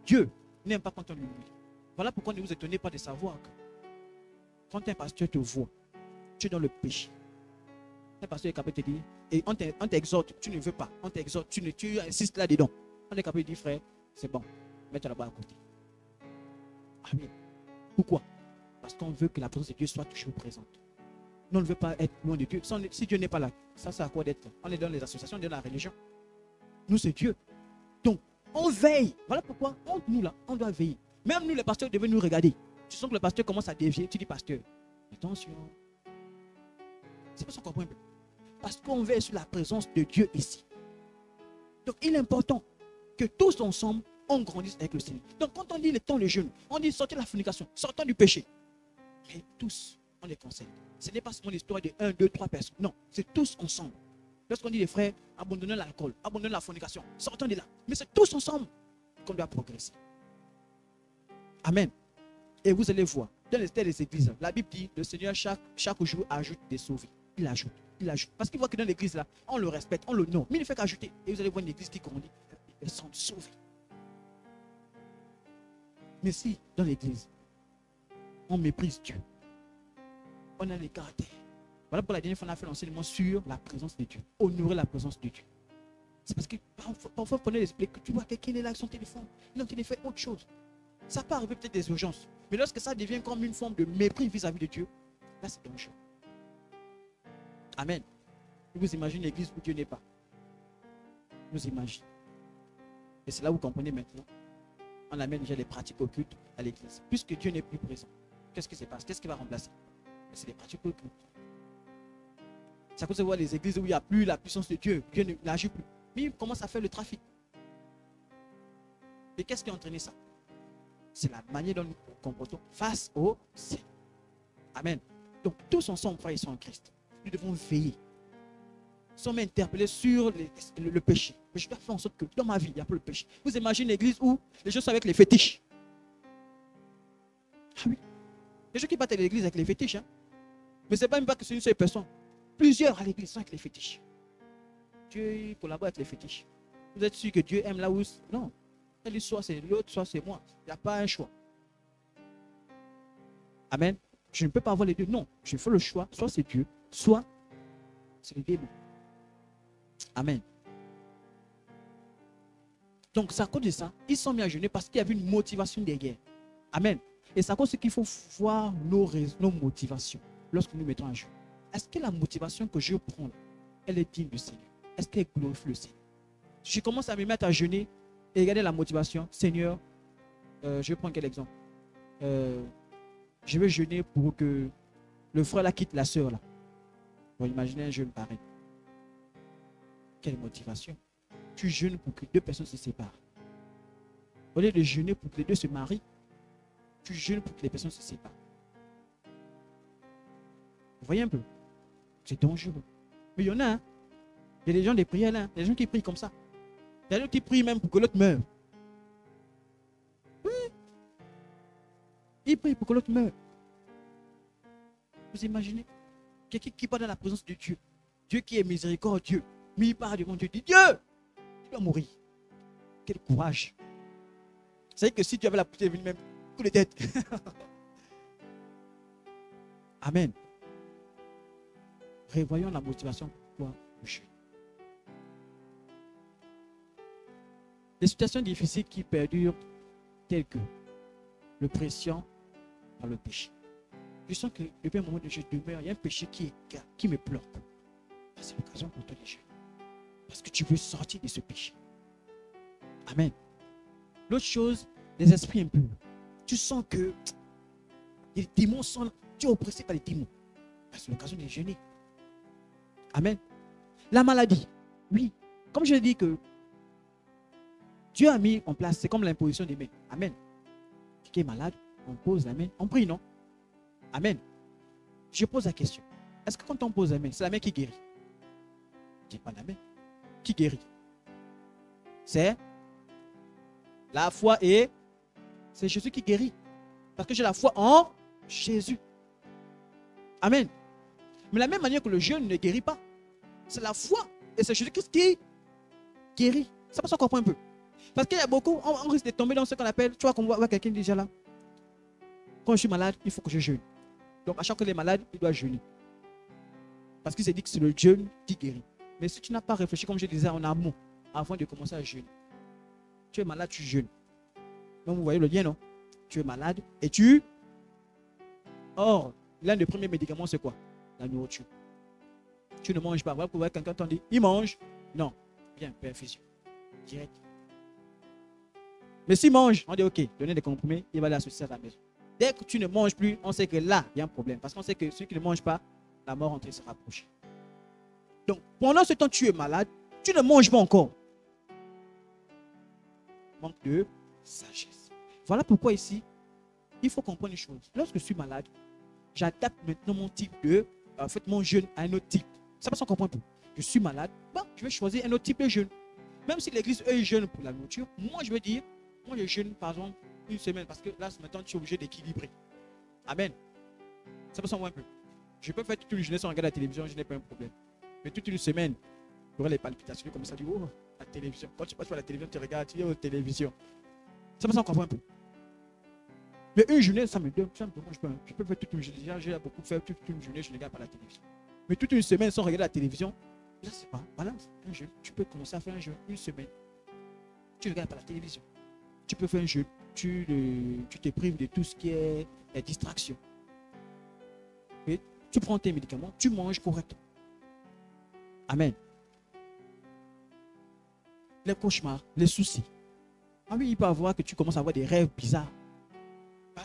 Speaker 1: Dieu n'aime pas quand on l'humilie. Voilà pourquoi ne vous étonnez pas de savoir que quand un pasteur te voit, tu es dans le péché. Un pasteur est capable de te dire, et on t'exhorte, tu ne veux pas, on t'exhorte, tu insistes là-dedans. On est capable de dire, frère, c'est bon, mets-toi là-bas à côté. Amen. Pourquoi? Parce qu'on veut que la présence de Dieu soit toujours présente. Nous, on ne veut pas être loin de Dieu. Si Dieu n'est pas là, ça sert à quoi d'être? On est dans les associations, on est dans la religion. Nous, c'est Dieu. Donc, on veille. Voilà pourquoi, nous là, on doit veiller. Même nous, les pasteurs, devons nous regarder. Tu sens que le pasteur commence à dévier, tu dis, pasteur, attention. C'est pas ça qu'on comprend. Parce qu'on veille sur la présence de Dieu ici. Donc, il est important que tous ensemble, on grandisse avec le Seigneur. Donc, quand on dit le temps de jeûne, on dit sortir de la fornication, sortant du péché. Mais tous, on les conseille. Ce n'est pas seulement l'histoire de 1, 2, 3 personnes. Non, c'est tous ensemble. Lorsqu'on dit les frères, abandonnez l'alcool, abandonnez la fornication, sortons de là. Mais c'est tous ensemble qu'on doit progresser. Amen. Et vous allez voir, dans les des églises, la Bible dit, le Seigneur chaque jour ajoute des sauvés. Il ajoute, il ajoute. Parce qu'il voit que dans l'église là, on le respecte, on l'honore. Mais il ne fait qu'ajouter. Et vous allez voir une église qui grandit. Les personnes sauvées. Mais si, dans l'église, on méprise Dieu, on a les caractères. Voilà pour la dernière fois, on a fait l'enseignement sur la présence de Dieu. Honorer la présence de Dieu. C'est parce que parfois, on explique que tu vois quelqu'un est là avec son téléphone. Il est en train de faire autre chose. Ça peut arriver peut-être des urgences. Mais lorsque ça devient comme une forme de mépris vis-à-vis de Dieu, là c'est dangereux. Amen. Vous imaginez l'église où Dieu n'est pas. Vous imaginez. Et c'est là où vous comprenez maintenant. On amène déjà les pratiques occultes à l'église. Puisque Dieu n'est plus présent, qu'est-ce qui se passe? Qu'est-ce qui va remplacer? C'est les pratiques occultes. C'est à cause de voir les églises où il n'y a plus la puissance de Dieu. Dieu n'agit plus. Mais il commence à faire le trafic. Et qu'est-ce qui a entraîné ça? C'est la manière dont nous nous comportons face au Seigneur. Amen. Donc tous ensemble, frères et sœurs en Christ, nous devons veiller. Nous sommes interpellés sur le péché. Mais je dois faire en sorte que dans ma vie, il n'y a pas le péché. Vous imaginez l'église où les gens sont avec les fétiches. Ah oui. Les gens qui partent à l'église avec les fétiches. Hein? Mais ce n'est pas même pas que c'est une seule personne. Plusieurs à l'église sont avec les fétiches. Dieu collabore avec les fétiches. Vous êtes sûr que Dieu aime là où... Non. Elle dit soit c'est l'autre, soit c'est moi. Il n'y a pas un choix. Amen. Je ne peux pas avoir les deux. Non. Je fais le choix. Soit c'est Dieu, soit c'est le démon. Amen. Donc, c'est à cause de ça, ils sont mis à jeûner parce qu'il y avait une motivation derrière. Amen. Et c'est à cause qu'il faut voir nos motivations lorsque nous mettons à jeûne. Est-ce que la motivation que je prends, elle est digne du Seigneur? Est-ce qu'elle glorifie le Seigneur? Je commence à me mettre à jeûner et regarder la motivation. Seigneur, je vais prendre quel exemple? Je vais jeûner pour que le frère là quitte la sœur là. Bon, imaginez un jeûne pareil. Quelle motivation? Tu jeûnes pour que deux personnes se séparent. Au lieu de jeûner pour que les deux se marient, tu jeûnes pour que les personnes se séparent. Vous voyez un peu? C'est dangereux. Mais il y en a, hein? Il y a des gens des prières là, des gens qui prient comme ça. Il y a des gens qui prient même pour que l'autre meure. Oui. Ils prient pour que l'autre meure. Vous imaginez? Quelqu'un qui part dans la présence de Dieu. Dieu qui est miséricordieux. Mais il part devant Dieu. Il dit Dieu, tu dois mourir. Quel courage. Vous savez que si tu avais la poussière, il même coup de tête. Amen. Revoyons la motivation pour le jeûne. Les situations difficiles qui perdurent, telles que l'oppression par le péché. Je sens que depuis un moment de je demeure, il y a un péché qui me bloque. C'est l'occasion pour toi de jeûner. Parce que tu veux sortir de ce péché. Amen. L'autre chose, les esprits impurs. Tu sens que les démons sont... Tu es oppressé par les démons. C'est l'occasion de jeûner. Amen. La maladie. Oui. Comme je dis que Dieu a mis en place, c'est comme l'imposition des mains. Amen. Qui est malade, on pose la main, on prie, non? Amen. Je pose la question. Est-ce que quand on pose la main, c'est la main qui guérit? Je dis pas la main. Qui guérit? C'est la foi et c'est Jésus qui guérit. Parce que j'ai la foi en Jésus. Amen. Mais de la même manière que le jeûne ne guérit pas, c'est la foi et c'est Jésus qui guérit. Ça peut se comprendre un peu. Parce qu'il y a beaucoup, on risque de tomber dans ce qu'on appelle, tu vois, qu'on voit quelqu'un déjà là. Quand je suis malade, il faut que je jeûne. Donc à chaque fois qu'il est malade, il doit jeûner. Parce qu'il s'est dit que c'est le jeûne qui guérit. Mais si tu n'as pas réfléchi, comme je disais en amont, avant de commencer à jeûner, tu es malade, tu jeûnes. Donc vous voyez le lien, non? Tu es malade et tu... Or, l'un des premiers médicaments, c'est quoi? La nourriture. Tu ne manges pas. Voilà pourquoi quelqu'un t'en dit, il mange. Non. Bien, perfusion. direct. Mais s'il mange, on dit ok, donnez des comprimés, il va l'associer à la maison. Dès que tu ne manges plus, on sait que là, il y a un problème. Parce qu'on sait que celui qui ne mange pas, la mort en train de se rapprocher. Donc, pendant ce temps, tu es malade, tu ne manges pas encore. Manque de sagesse. Voilà pourquoi ici, il faut comprendre une chose. Lorsque je suis malade, j'adapte maintenant mon type de, mon jeûne à un autre type. Ça passe, on comprend un peu. Je suis malade, bon, je vais choisir un autre type de jeûne. Même si l'église, eux, ils jeûnent pour la nourriture, moi, je veux dire, moi, je jeûne, par exemple, une semaine, parce que là, maintenant, tu es obligé d'équilibrer. Amen. Ça passe, on voit un peu. Je peux faire toute une journée sans regarder la télévision, je n'ai pas un problème. Mais toute une semaine, tu auras les palpitations, comme ça, tu dis, oh, la télévision. Quand tu passes par la télévision, tu regardes, tu dis, oh, télévision. Ça passe, on comprend un peu. Mais une journée, ça me donne, je peux faire toute une journée. Déjà, j'ai beaucoup fait toute une journée, je ne regarde pas la télévision. Mais toute une semaine sans regarder la télévision, là, c'est pas, voilà, un jeu. Tu peux commencer à faire un jeu une semaine. Tu ne regardes pas la télévision. Tu peux faire un jeu, tu te prives de tout ce qui est distraction. Et tu prends tes médicaments, tu manges correctement. Amen. Les cauchemars, les soucis. Ah oui, il peut avoir que tu commences à avoir des rêves bizarres.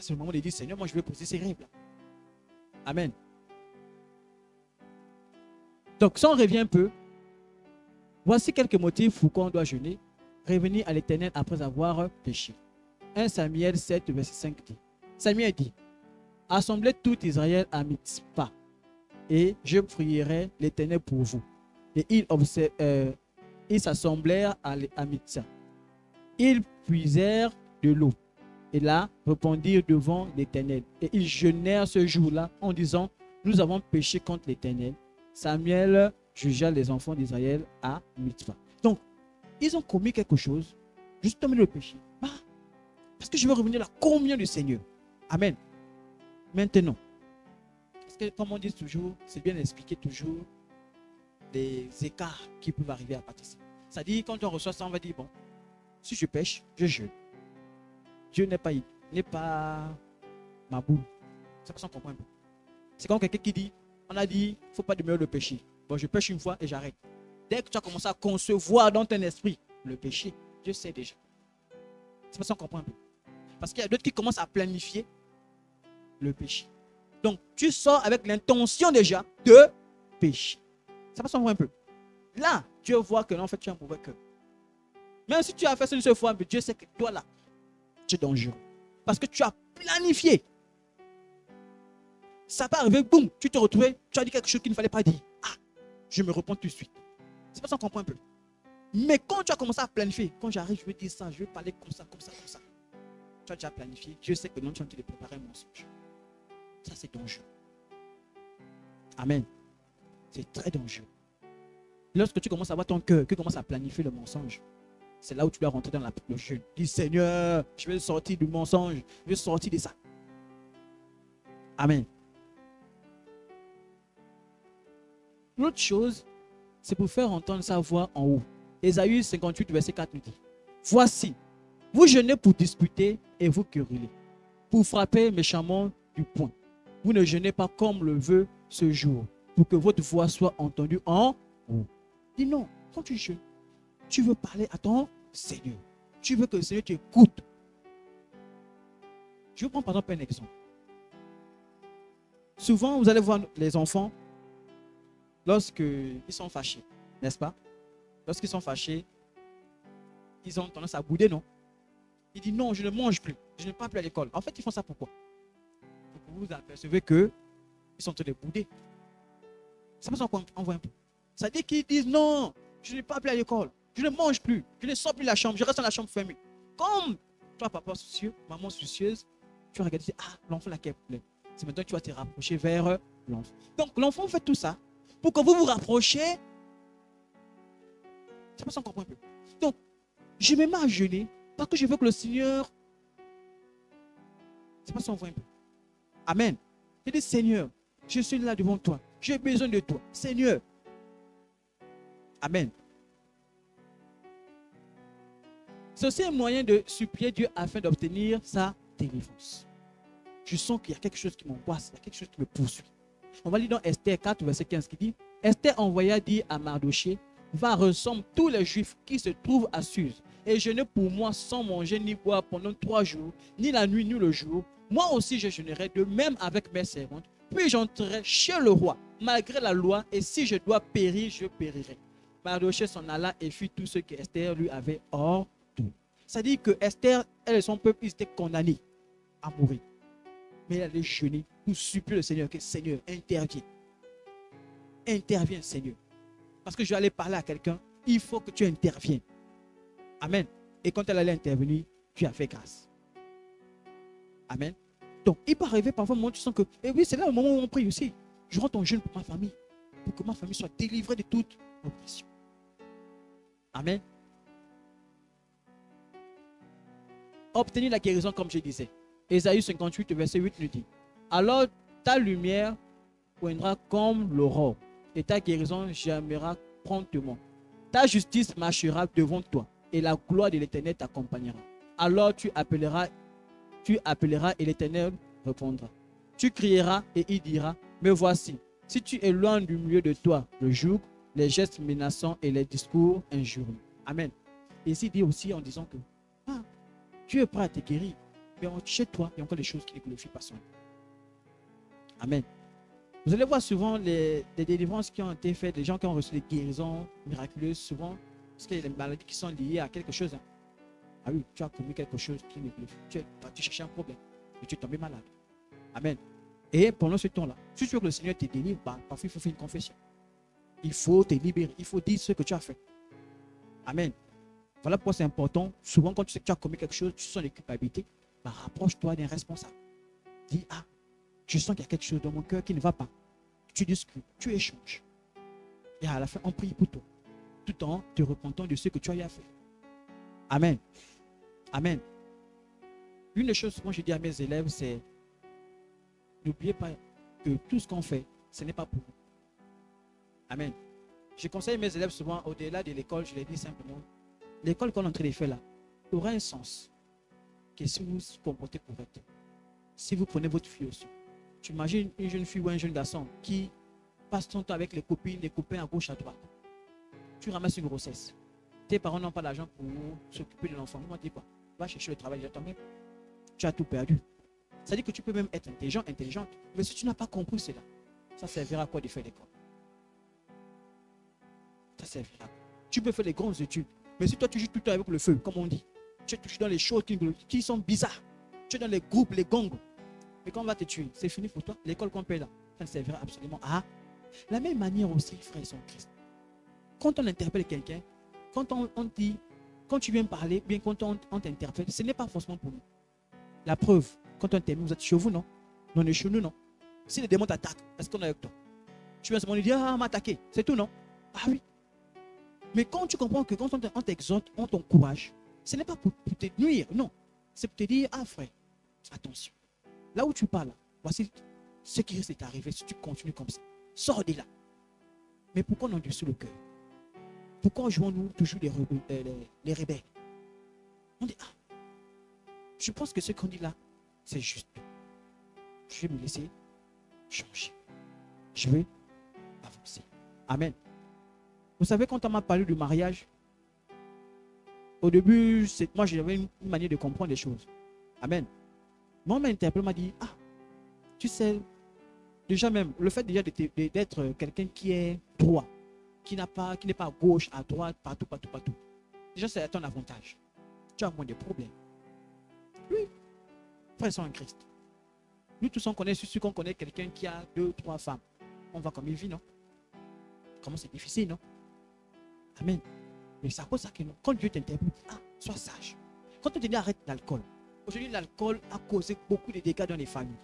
Speaker 1: C'est le moment de dire, Seigneur, moi je vais poser ces rêves-là. Amen. Donc, si on revient un peu, voici quelques motifs pourquoi on doit jeûner. Revenir à l'Éternel après avoir péché. 1 Samuel 7, verset 5 dit. Samuel dit, assemblez tout Israël à Mitzpah, et je prierai l'Éternel pour vous. Et ils s'assemblèrent à Mitzpah. Ils puisèrent de l'eau, et là répondirent devant l'Éternel. Et ils jeûnèrent ce jour-là en disant, nous avons péché contre l'Éternel. Samuel jugea les enfants d'Israël à Mitzpah. Donc, ils ont commis quelque chose, justement le péché. Parce que je veux revenir à la communion du Seigneur. Amen. Maintenant, parce que comme on dit toujours, c'est bien d'expliquer toujours les écarts qui peuvent arriver à participer. C'est-à-dire, quand on reçoit ça, on va dire, bon, si je pêche, je jeûne. Dieu n'est pas ma boule. Ça peut comprendre un peu. C'est comme quelqu'un qui dit, on a dit, il ne faut pas demeurer le péché. Bon, je pêche une fois et j'arrête. Dès que tu as commencé à concevoir dans ton esprit le péché, Dieu sait déjà. C'est pour ça qu'on comprend un peu. Parce qu'il y a d'autres qui commencent à planifier le péché. Donc, tu sors avec l'intention déjà de pécher. Ça passe un peu. Là, Dieu voit que non, en fait, tu as un mauvais cœur. Même si tu as fait ça une seule fois, mais Dieu sait que toi là, tu es dangereux. Parce que tu as planifié. Ça peut arriver, boum, tu te retrouves, tu as dit quelque chose qu'il ne fallait pas dire. Ah, je me réponds tout de suite. C'est pour ça qu'on comprend un peu. Mais quand tu as commencé à planifier, quand j'arrive, je vais dire ça, je vais parler comme ça, comme ça, comme ça. Tu as déjà planifié, Dieu sait que non, tu es en train de préparer un mensonge. Ça, c'est dangereux. Amen. C'est très dangereux. Lorsque tu commences à avoir ton cœur, que tu commences à planifier le mensonge, c'est là où tu dois rentrer dans le jeûne. Dis, Seigneur, je vais sortir du mensonge, je vais sortir de ça. Amen. L'autre chose, c'est pour faire entendre sa voix en haut. Ésaïe 58, verset 4 nous dit, voici, vous jeûnez pour disputer et vous querellez, pour frapper méchamment du poing. Vous ne jeûnez pas comme le veut ce jour, pour que votre voix soit entendue en haut. Dis non, quand tu jeûnes, tu veux parler à ton Seigneur. Tu veux que le Seigneur t'écoute. Je vais prendre par exemple un exemple. Souvent, vous allez voir les enfants, lorsqu'ils sont fâchés, n'est-ce pas? Lorsqu'ils sont fâchés, ils ont tendance à bouder, non? Ils disent non, je ne mange plus, je ne pars plus à l'école. En fait, ils font ça pourquoi? Pour que vous apercevez qu'ils sont en train de bouder. Ça passe on voit un peu. Ça dit qu'ils disent non, je ne pars plus à l'école, je ne mange plus, je ne sors plus de la chambre, je reste dans la chambre fermée. Comme toi, papa soucieux, maman soucieuse, tu regardes et tu dis, ah, l'enfant là, quel problème? C'est maintenant que tu vas te rapprocher vers l'enfant. Donc, l'enfant fait tout ça pour que vous vous rapprochiez. Ça passe on comprend un peu. Donc, je me mets à jeûner parce que je veux que le Seigneur. C'est pas ça on voit un peu. Amen. Je dis, Seigneur, je suis là devant toi. J'ai besoin de toi. Seigneur. Amen. C'est aussi un moyen de supplier Dieu afin d'obtenir sa délivrance. Je sens qu'il y a quelque chose qui m'angoisse, il y a quelque chose qui me poursuit. On va lire dans Esther 4, verset 15 qui dit, Esther envoya dire à Mardochée va ressembler tous les Juifs qui se trouvent à Suse et jeûner pour moi sans manger ni boire pendant 3 jours, ni la nuit ni le jour. Moi aussi je jeûnerai de même avec mes servantes. Puis j'entrerai chez le roi, malgré la loi, et si je dois périr, je périrai. Mardochée s'en alla et fit tout ce que Esther lui avait ordonné. C'est-à-dire que Esther, elle et son peuple, ils étaient condamnés à mourir. Mais elle allait jeûner pour supplier le Seigneur que Seigneur, interviens. Interviens, Seigneur. Parce que je vais aller parler à quelqu'un, il faut que tu interviennes. Amen. Et quand elle allait intervenir, tu as fait grâce. Amen. Donc, il peut arriver parfois un moment où tu sens que, eh oui, c'est là le moment où on prie aussi. Je rends ton jeûne pour ma famille, pour que ma famille soit délivrée de toute oppression. Amen. Obtenir la guérison, comme je disais. Ésaïe 58, verset 8 nous dit, alors ta lumière poindra comme l'aurore, et ta guérison germera promptement. Ta justice marchera devant toi, et la gloire de l'Éternel t'accompagnera. Alors tu appelleras et l'Éternel répondra. Tu crieras et il dira, me voici. Si tu éloignes du milieu de toi le joug, les gestes menaçants et les discours injurieux. Amen. Et ici, il dit aussi en disant que Dieu est prêt à te guérir, mais chez toi, il y a encore des choses qui ne glorifient pas son nom. Amen. Vous allez voir souvent des délivrances qui ont été faites, des gens qui ont reçu des guérisons miraculeuses, souvent, parce qu'il y a des maladies qui sont liées à quelque chose. Ah oui, tu as commis quelque chose qui ne glorifie. Tu cherchais un problème et tu es tombé malade. Amen. Et pendant ce temps-là, si tu veux que le Seigneur te délivre, parfois il faut faire une confession. Il faut te libérer, il faut dire ce que tu as fait. Amen. Voilà pourquoi c'est important. Souvent, quand tu sais que tu as commis quelque chose, tu sens des culpabilités, rapproche-toi d'un responsable. Dis, je sens qu'il y a quelque chose dans mon cœur qui ne va pas. Tu discutes, tu échanges. Et à la fin, on prie pour toi, tout en te repentant de ce que tu as fait. Amen. Amen. Une des choses que moi je dis à mes élèves, c'est n'oubliez pas que tout ce qu'on fait, ce n'est pas pour vous. Amen. Je conseille mes élèves souvent, au-delà de l'école, je les dis simplement, l'école qu'on est en train de faire là, aura un sens que si vous vous comportez correctement. Si vous prenez votre fille aussi. Tu imagines une jeune fille ou un jeune garçon qui passe son temps avec les copines, les copains à gauche, à droite. Tu ramasses une grossesse. Tes parents n'ont pas d'argent pour s'occuper de l'enfant. Moi, dis pas. Va chercher le travail toi-même. Tu as tout perdu. C'est-à-dire que tu peux même être intelligent, intelligente. Mais si tu n'as pas compris cela, ça servira à quoi de faire l'école? Ça servira. Tu peux faire les grandes études. Mais si toi tu joues tout le temps avec le feu, comme on dit, tu es toujours dans les choses qui sont bizarres. Tu es dans les groupes, les gangs. Mais quand on va te tuer, c'est fini pour toi. L'école qu'on paie là, ça ne servira absolument à. La même manière aussi, frères et sœurs en Christ. Quand on interpelle quelqu'un, quand on dit, quand tu viens parler, bien quand on t'interpelle, ce n'est pas forcément pour nous. La preuve, quand on termine, vous êtes chez vous, non? Non, on est chez nous, non? Si les démons t'attaquent, est-ce qu'on est avec toi? Tu viens seulement lui dire, on m'a attaqué. C'est tout, non? Ah oui. Mais quand tu comprends que quand on t'exhorte, on t'encourage, ce n'est pas pour te nuire, non. C'est pour te dire, frère, attention. Là où tu parles, voici ce qui risque de t'arriver si tu continues comme ça. Sors de là. Mais pourquoi on endurcit le cœur? Pourquoi jouons-nous toujours les rebelles? On dit, je pense que ce qu'on dit là, c'est juste. Je vais me laisser changer. Je vais avancer. Amen. Vous savez, quand on m'a parlé du mariage, au début, moi j'avais une manière de comprendre les choses. Amen. Moi, on m'a interpellé, m'a dit, tu sais, déjà même, le fait déjà d'être quelqu'un qui est droit, qui n'est pas à gauche, à droite, partout. Déjà, c'est à ton avantage. Tu as moins de problèmes. Oui, frères en Christ. Nous tous, on connaît, celui qu'on connaît quelqu'un qui a 2, 3 femmes. On voit comme il vit, non? Comment c'est difficile, non? Amen. Mais c'est à cause de ça que quand Dieu t'interpelle, sois sage. Quand on te dit arrête l'alcool, aujourd'hui l'alcool a causé beaucoup de dégâts dans les familles,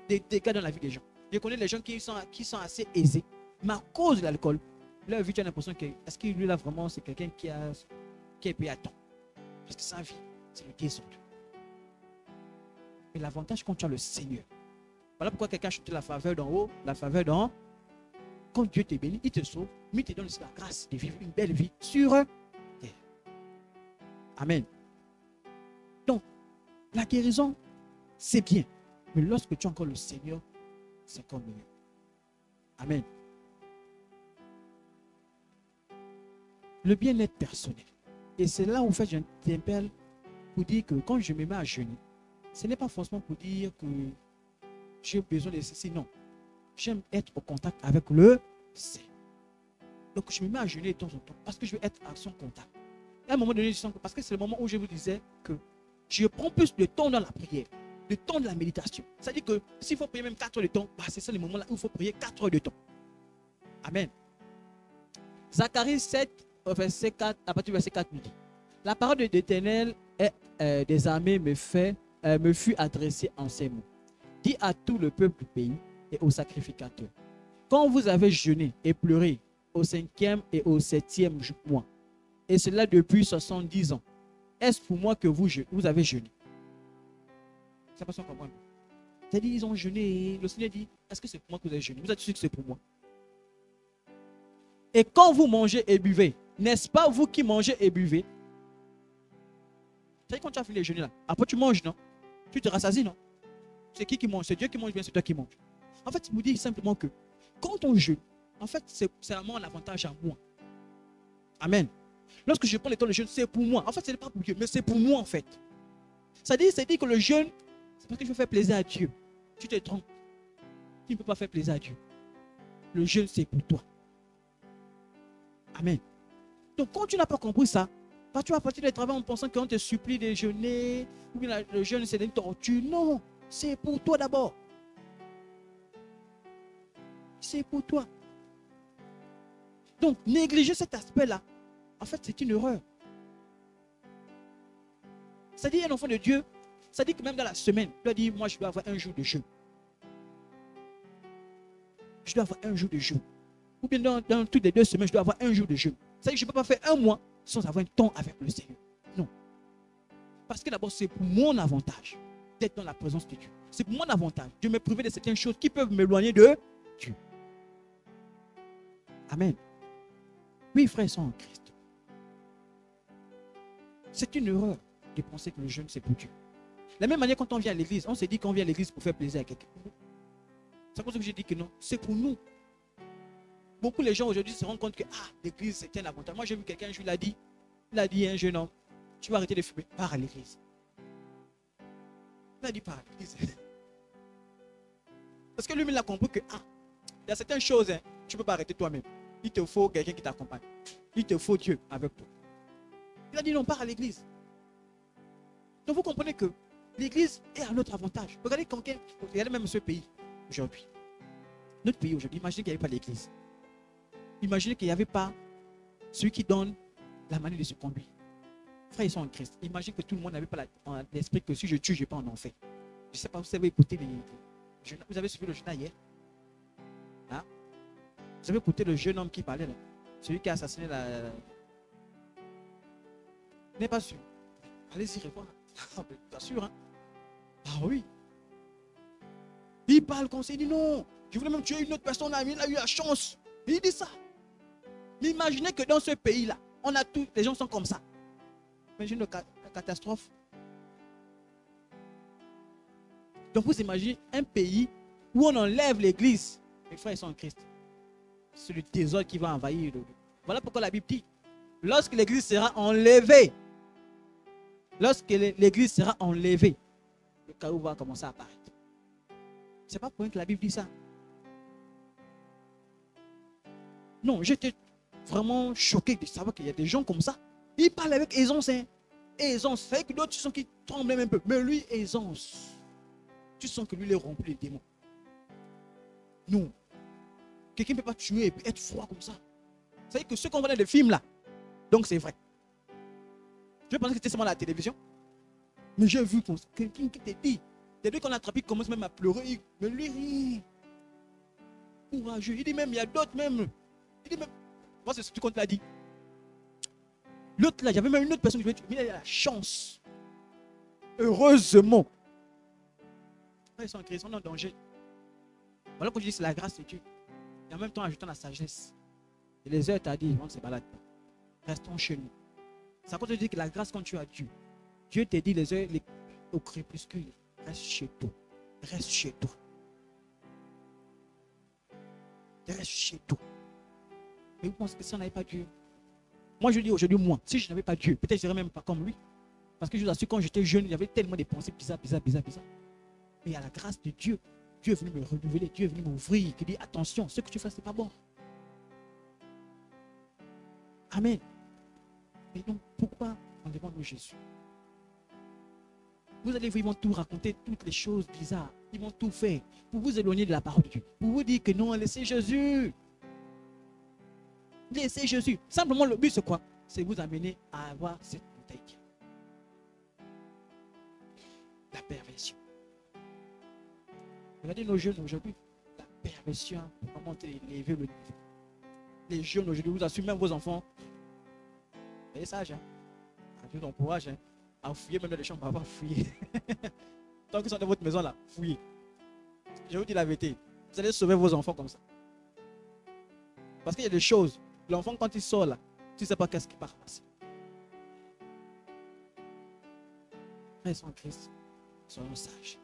Speaker 1: des dégâts dans la vie des gens. Je connais les gens qui sont assez aisés, mais à cause de l'alcool, leur vie, tu as l'impression que est-ce que lui là vraiment c'est quelqu'un qui est payé à temps. Parce que sa vie, c'est le désordre. Mais l'avantage quand tu as le Seigneur. Voilà pourquoi quelqu'un achète la faveur d'en haut, la faveur d'en haut. Quand Dieu te bénit, il te sauve, mais il te donne aussi la grâce de vivre une belle vie sur terre. Amen. Donc, la guérison, c'est bien. Mais lorsque tu as encore le Seigneur, c'est encore mieux. Amen. le bien-être personnel. Et c'est là où en fait, je t'appelle pour dire que quand je me mets à jeûner, ce n'est pas forcément pour dire que j'ai besoin de ceci, non. J'aime être au contact avec le Seigneur. Donc je me mets à jeûner de temps en temps parce que je veux être à son contact. À un moment donné, je sens que parce que c'est le moment où je vous disais que je prends plus de temps dans la prière, de temps de la méditation. C'est-à-dire que s'il faut prier même 4 heures de temps, bah c'est ça le moment là où il faut prier 4 heures de temps. Amen. Zacharie 7, verset 4, à partir du verset 4 nous dit, la parole de l'Éternel des armées me fut adressée en ces mots. Dis à tout le peuple du pays et aux sacrificateurs, quand vous avez jeûné et pleuré au 5e et au 7e mois, et cela depuis 70 ans, est-ce pour moi que vous avez jeûné? Ça passe, on comprend. C'est-à-dire, ils ont jeûné. Le Seigneur dit, est-ce que c'est pour moi que vous avez jeûné? Vous êtes sûr que c'est pour moi? Et quand vous mangez et buvez, n'est-ce pas vous qui mangez et buvez? C'est-à-dire, quand tu as fini les jeûner là, après tu manges, non? Tu te rassasies, non? C'est qui mange? C'est Dieu qui mange bien, c'est toi qui manges. En fait, il me dit simplement que quand on jeûne, en fait, c'est vraiment un avantage à moi. Amen. Lorsque je prends le temps de jeûne, c'est pour moi. En fait, ce n'est pas pour Dieu, mais c'est pour moi en fait. C'est-à-dire que le jeûne, c'est parce que je veux faire plaisir à Dieu. Tu te trompes. Tu ne peux pas faire plaisir à Dieu. Le jeûne, c'est pour toi. Amen. Donc, quand tu n'as pas compris ça, tu vas partir du travail en pensant qu'on te supplie de jeûner, ou bien le jeûne, c'est une torture. Non, c'est pour toi d'abord. C'est pour toi. Donc, négliger cet aspect-là, en fait, c'est une erreur. C'est-à-dire, un enfant de Dieu, c'est-à-dire que même dans la semaine, tu dois dire, moi, je dois avoir un jour de jeûne. Je dois avoir un jour de jeûne. Ou bien dans toutes les 2 semaines, je dois avoir un jour de jeûne. C'est-à-dire que je ne peux pas faire un mois sans avoir un temps avec le Seigneur. Non. Parce que d'abord, c'est pour mon avantage d'être dans la présence de Dieu. C'est pour mon avantage de me priver de certaines choses qui peuvent m'éloigner de Dieu. Amen. Oui, frères sont en Christ. C'est une erreur de penser que le jeûne, c'est pour Dieu. De la même manière, quand on vient à l'église, on se dit qu'on vient à l'église pour faire plaisir à quelqu'un. C'est pour ça que j'ai dit que non, c'est pour nous. Beaucoup de gens aujourd'hui se rendent compte que l'église, c'est un avantage. Moi, j'ai vu quelqu'un, je lui ai dit, un jeune homme, tu vas arrêter de fumer, pars à l'église. Il a dit, pars à l'église. Parce que lui, il a compris que, il y a certaines choses, tu ne peux pas arrêter toi-même. Il te faut quelqu'un qui t'accompagne. Il te faut Dieu avec toi. Il a dit, non, pars à l'église. Donc, vous comprenez que l'église est à notre avantage. Regardez même ce pays aujourd'hui. Notre pays aujourd'hui, imaginez qu'il n'y avait pas l'église. Imaginez qu'il n'y avait pas celui qui donne la manière de se conduire. Frères, ils sont en Christ. Imaginez que tout le monde n'avait pas l'esprit que si je tue, je n'ai pas en enfer. Je ne sais pas, vous avez écouté vous avez suivi le journal hier? Hein? Vous avez écouté le jeune homme qui parlait là? Celui qui a assassiné la... Vous n'êtes pas sûr? Allez-y, répondre. T'es sûr, hein? Ah oui. Il parle comme ça, il dit non. Je voulais même tuer une autre personne, mais il a eu la chance. Il dit ça. Mais imaginez que dans ce pays-là, on a tous, les gens sont comme ça. Imaginez la catastrophe. Donc vous imaginez un pays où on enlève l'église. Mes frères, ils sont en Christ. C'est le désordre qui va envahir. Voilà pourquoi la Bible dit, lorsque l'église sera enlevée, le chaos va commencer à apparaître. C'est pas pour rien que la Bible dit ça. Non, j'étais vraiment choqué de savoir qu'il y a des gens comme ça. Ils parlent avec aisance. Aisance. C'est vrai que d'autres, tu sens qu'ils tremblent même un peu. Mais lui, aisance. Tu sens que lui, il est rempli de démons. Non. Quelqu'un ne peut pas tuer et puis être froid comme ça. C'est vrai que ce qu'on voit dans les films là, donc c'est vrai. Je pensais que c'était seulement à la télévision. Mais j'ai vu quelqu'un qui te dit, dès qu'on a attrapé, il commence même à pleurer. Mais lui, courageux. Il dit même, il y a d'autres même. Il dit même, moi c'est ce que tu l'a dit. L'autre là, il y avait même une autre personne qui lui a dit, mais il a la chance. Heureusement. Ils sont en Christ, on est en danger. Voilà quand je dis c'est la grâce de Dieu. Et en même temps, ajoutant la sagesse. Et les heures t'as dit, on ne se balade pas. Restons chez nous. Ça peut te dire que la grâce quand tu as Dieu. Dieu te dit les heures au crépuscule. Reste chez toi. Reste chez toi. Reste chez toi. Mais vous pensez que si on n'avait pas Dieu, Moi, je dis aujourd'hui, moi, si je n'avais pas Dieu, peut-être je ne serais même pas comme lui. Parce que je vous assure, quand j'étais jeune, il y avait tellement de pensées bizarres. Mais il y a la grâce de Dieu. Dieu est venu me renouveler, Dieu est venu m'ouvrir, qui dit attention, ce que tu fais, ce n'est pas bon. Amen. Et donc, pourquoi on demande Jésus? Vous allez voir, ils vont tout raconter, toutes les choses bizarres. Ils vont tout faire pour vous éloigner de la parole de Dieu. Pour vous dire que non, laissez Jésus. Laissez Jésus. Simplement, le but, c'est quoi? C'est vous amener à avoir cette bouteille. La perversion. Regardez nos jeunes aujourd'hui. La perversion, comment élever le niveau. Les jeunes aujourd'hui, vous assurez même vos enfants. Soyez sages. Hein? Avec ton courage. Hein? À fouiller même dans les chambres, à fouiller. Tant qu'ils sont dans votre maison là, fouillez. Je vous dis la vérité. Vous allez sauver vos enfants comme ça. Parce qu'il y a des choses. L'enfant, quand il sort là, tu ne sais pas qu'est-ce qui va passer. Frères en Christ, soyons sages.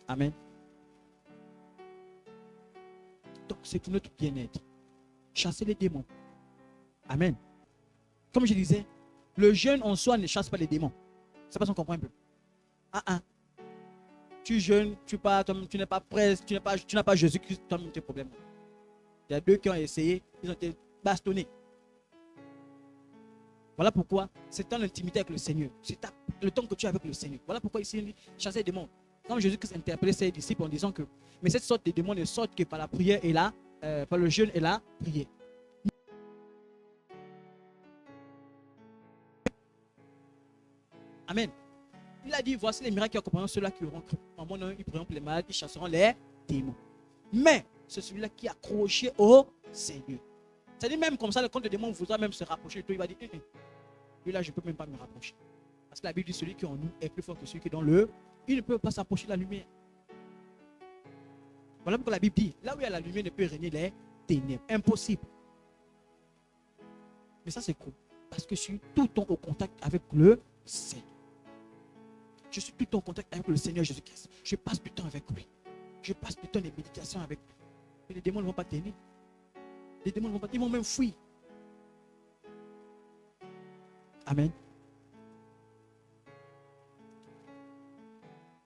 Speaker 1: Amen. Donc, c'est pour notre bien-être. Chasser les démons. Amen. Comme je disais, le jeûne en soi ne chasse pas les démons. C'est pas si on comprend un peu. Tu jeûnes, tu pars, tu n'es pas prêt, tu n'as pas Jésus-Christ, toi-même tes problèmes. Il y a deux qui ont essayé, ils ont été bastonnés. Voilà pourquoi c'est dans l'intimité avec le Seigneur. C'est le temps que tu as avec le Seigneur. Voilà pourquoi ici, il dit chasser les démons. Quand Jésus-Christ interpellait ses disciples en disant que, mais cette sorte de démons ne sortent que par la prière et par le jeûne et la prière. Amen. Il a dit, voici les miracles qui accompagneront ceux-là qui auront cru. En mon nom, ils prieront pour les malades, ils chasseront les démons. Mais c'est celui-là qui est accroché au Seigneur. C'est-à-dire même comme ça, quand le démon voudra même se rapprocher de toi, il va dire, lui là, je ne peux même pas me rapprocher. Parce que la Bible dit, celui qui est en nous est plus fort que celui qui est dans le. Il ne peut pas s'approcher de la lumière. Voilà pourquoi la Bible dit, là où il y a la lumière, ne peut régner les ténèbres. Impossible. Mais ça, c'est cool. Parce que je suis tout le temps au contact avec le Seigneur. Je suis tout le temps en contact avec le Seigneur Jésus-Christ. Je passe du temps avec lui. Je passe du temps des méditations avec lui. Et les démons ne vont pas tenir. Les démons ne vont pas tenir. Ils vont même fuir. Amen.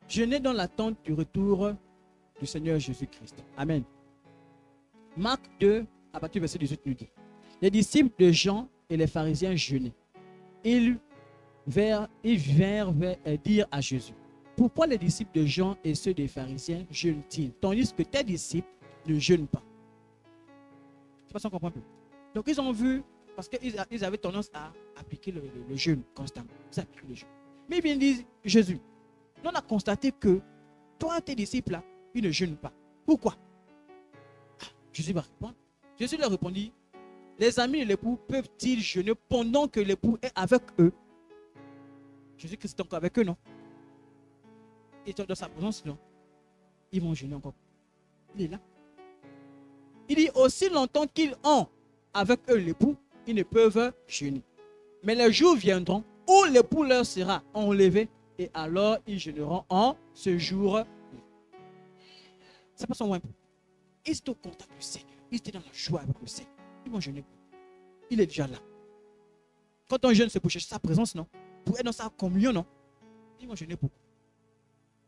Speaker 1: Je n'ai dans l'attente du retour du Seigneur Jésus-Christ. Amen. Marc 2, à partir du verset 18, nous dit, les disciples de Jean et les pharisiens jeûnaient. Ils vinrent dire à Jésus, pourquoi les disciples de Jean et ceux des pharisiens jeûnent-ils, tandis que tes disciples ne jeûnent pas? Je ne sais pas si on comprend un peu. Donc ils ont vu, parce qu'ils avaient tendance à appliquer le jeûne constamment. Ils appliquent le jeûne. Mais ils viennent dire, Jésus, on a constaté que toi, tes disciples là, ils ne jeûnent pas. Pourquoi? Jésus va répondre. Jésus leur répondit, les amis de l'époux peuvent-ils jeûner pendant que l'époux est avec eux? Jésus-Christ est encore avec eux, non? Et dans sa présence, non? Ils vont jeûner encore. Il est là. Il dit, aussi longtemps qu'ils ont avec eux l'époux, ils ne peuvent jeûner. Mais les jours viendront où l'époux leur sera enlevé et alors ils jeûneront en ce jour. Ça passe en un peu. Ils sont au contact du Seigneur. Ils étaient dans la joie avec le Seigneur. Ils vont jeûner. Il est déjà là. Quand on jeûne, c'est pour chercher sa présence, non? Pour être dans sa communion, non? Ils vont jeûner beaucoup.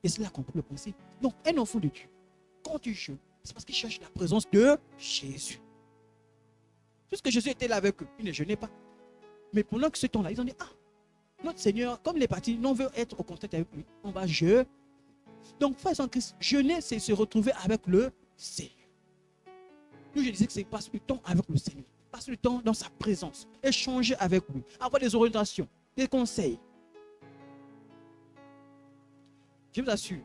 Speaker 1: Et c'est là qu'on comprend le principe. Donc, un enfant de Dieu, quand tu jeûnes, c'est parce qu'il cherche la présence de Jésus. Puisque Jésus était là avec eux, il ne jeûnait pas. Mais pendant que ce temps-là, ils ont dit, ah, notre Seigneur, comme il est parti, nous on veut être au contact avec lui. On va jeûner. Donc, frères en Christ, jeûner, c'est se retrouver avec le Seigneur. Nous, je disais que c'est passer du temps avec le Seigneur. Passer du temps dans sa présence. Échanger avec lui. Avoir des orientations, des conseils. Je vous assure,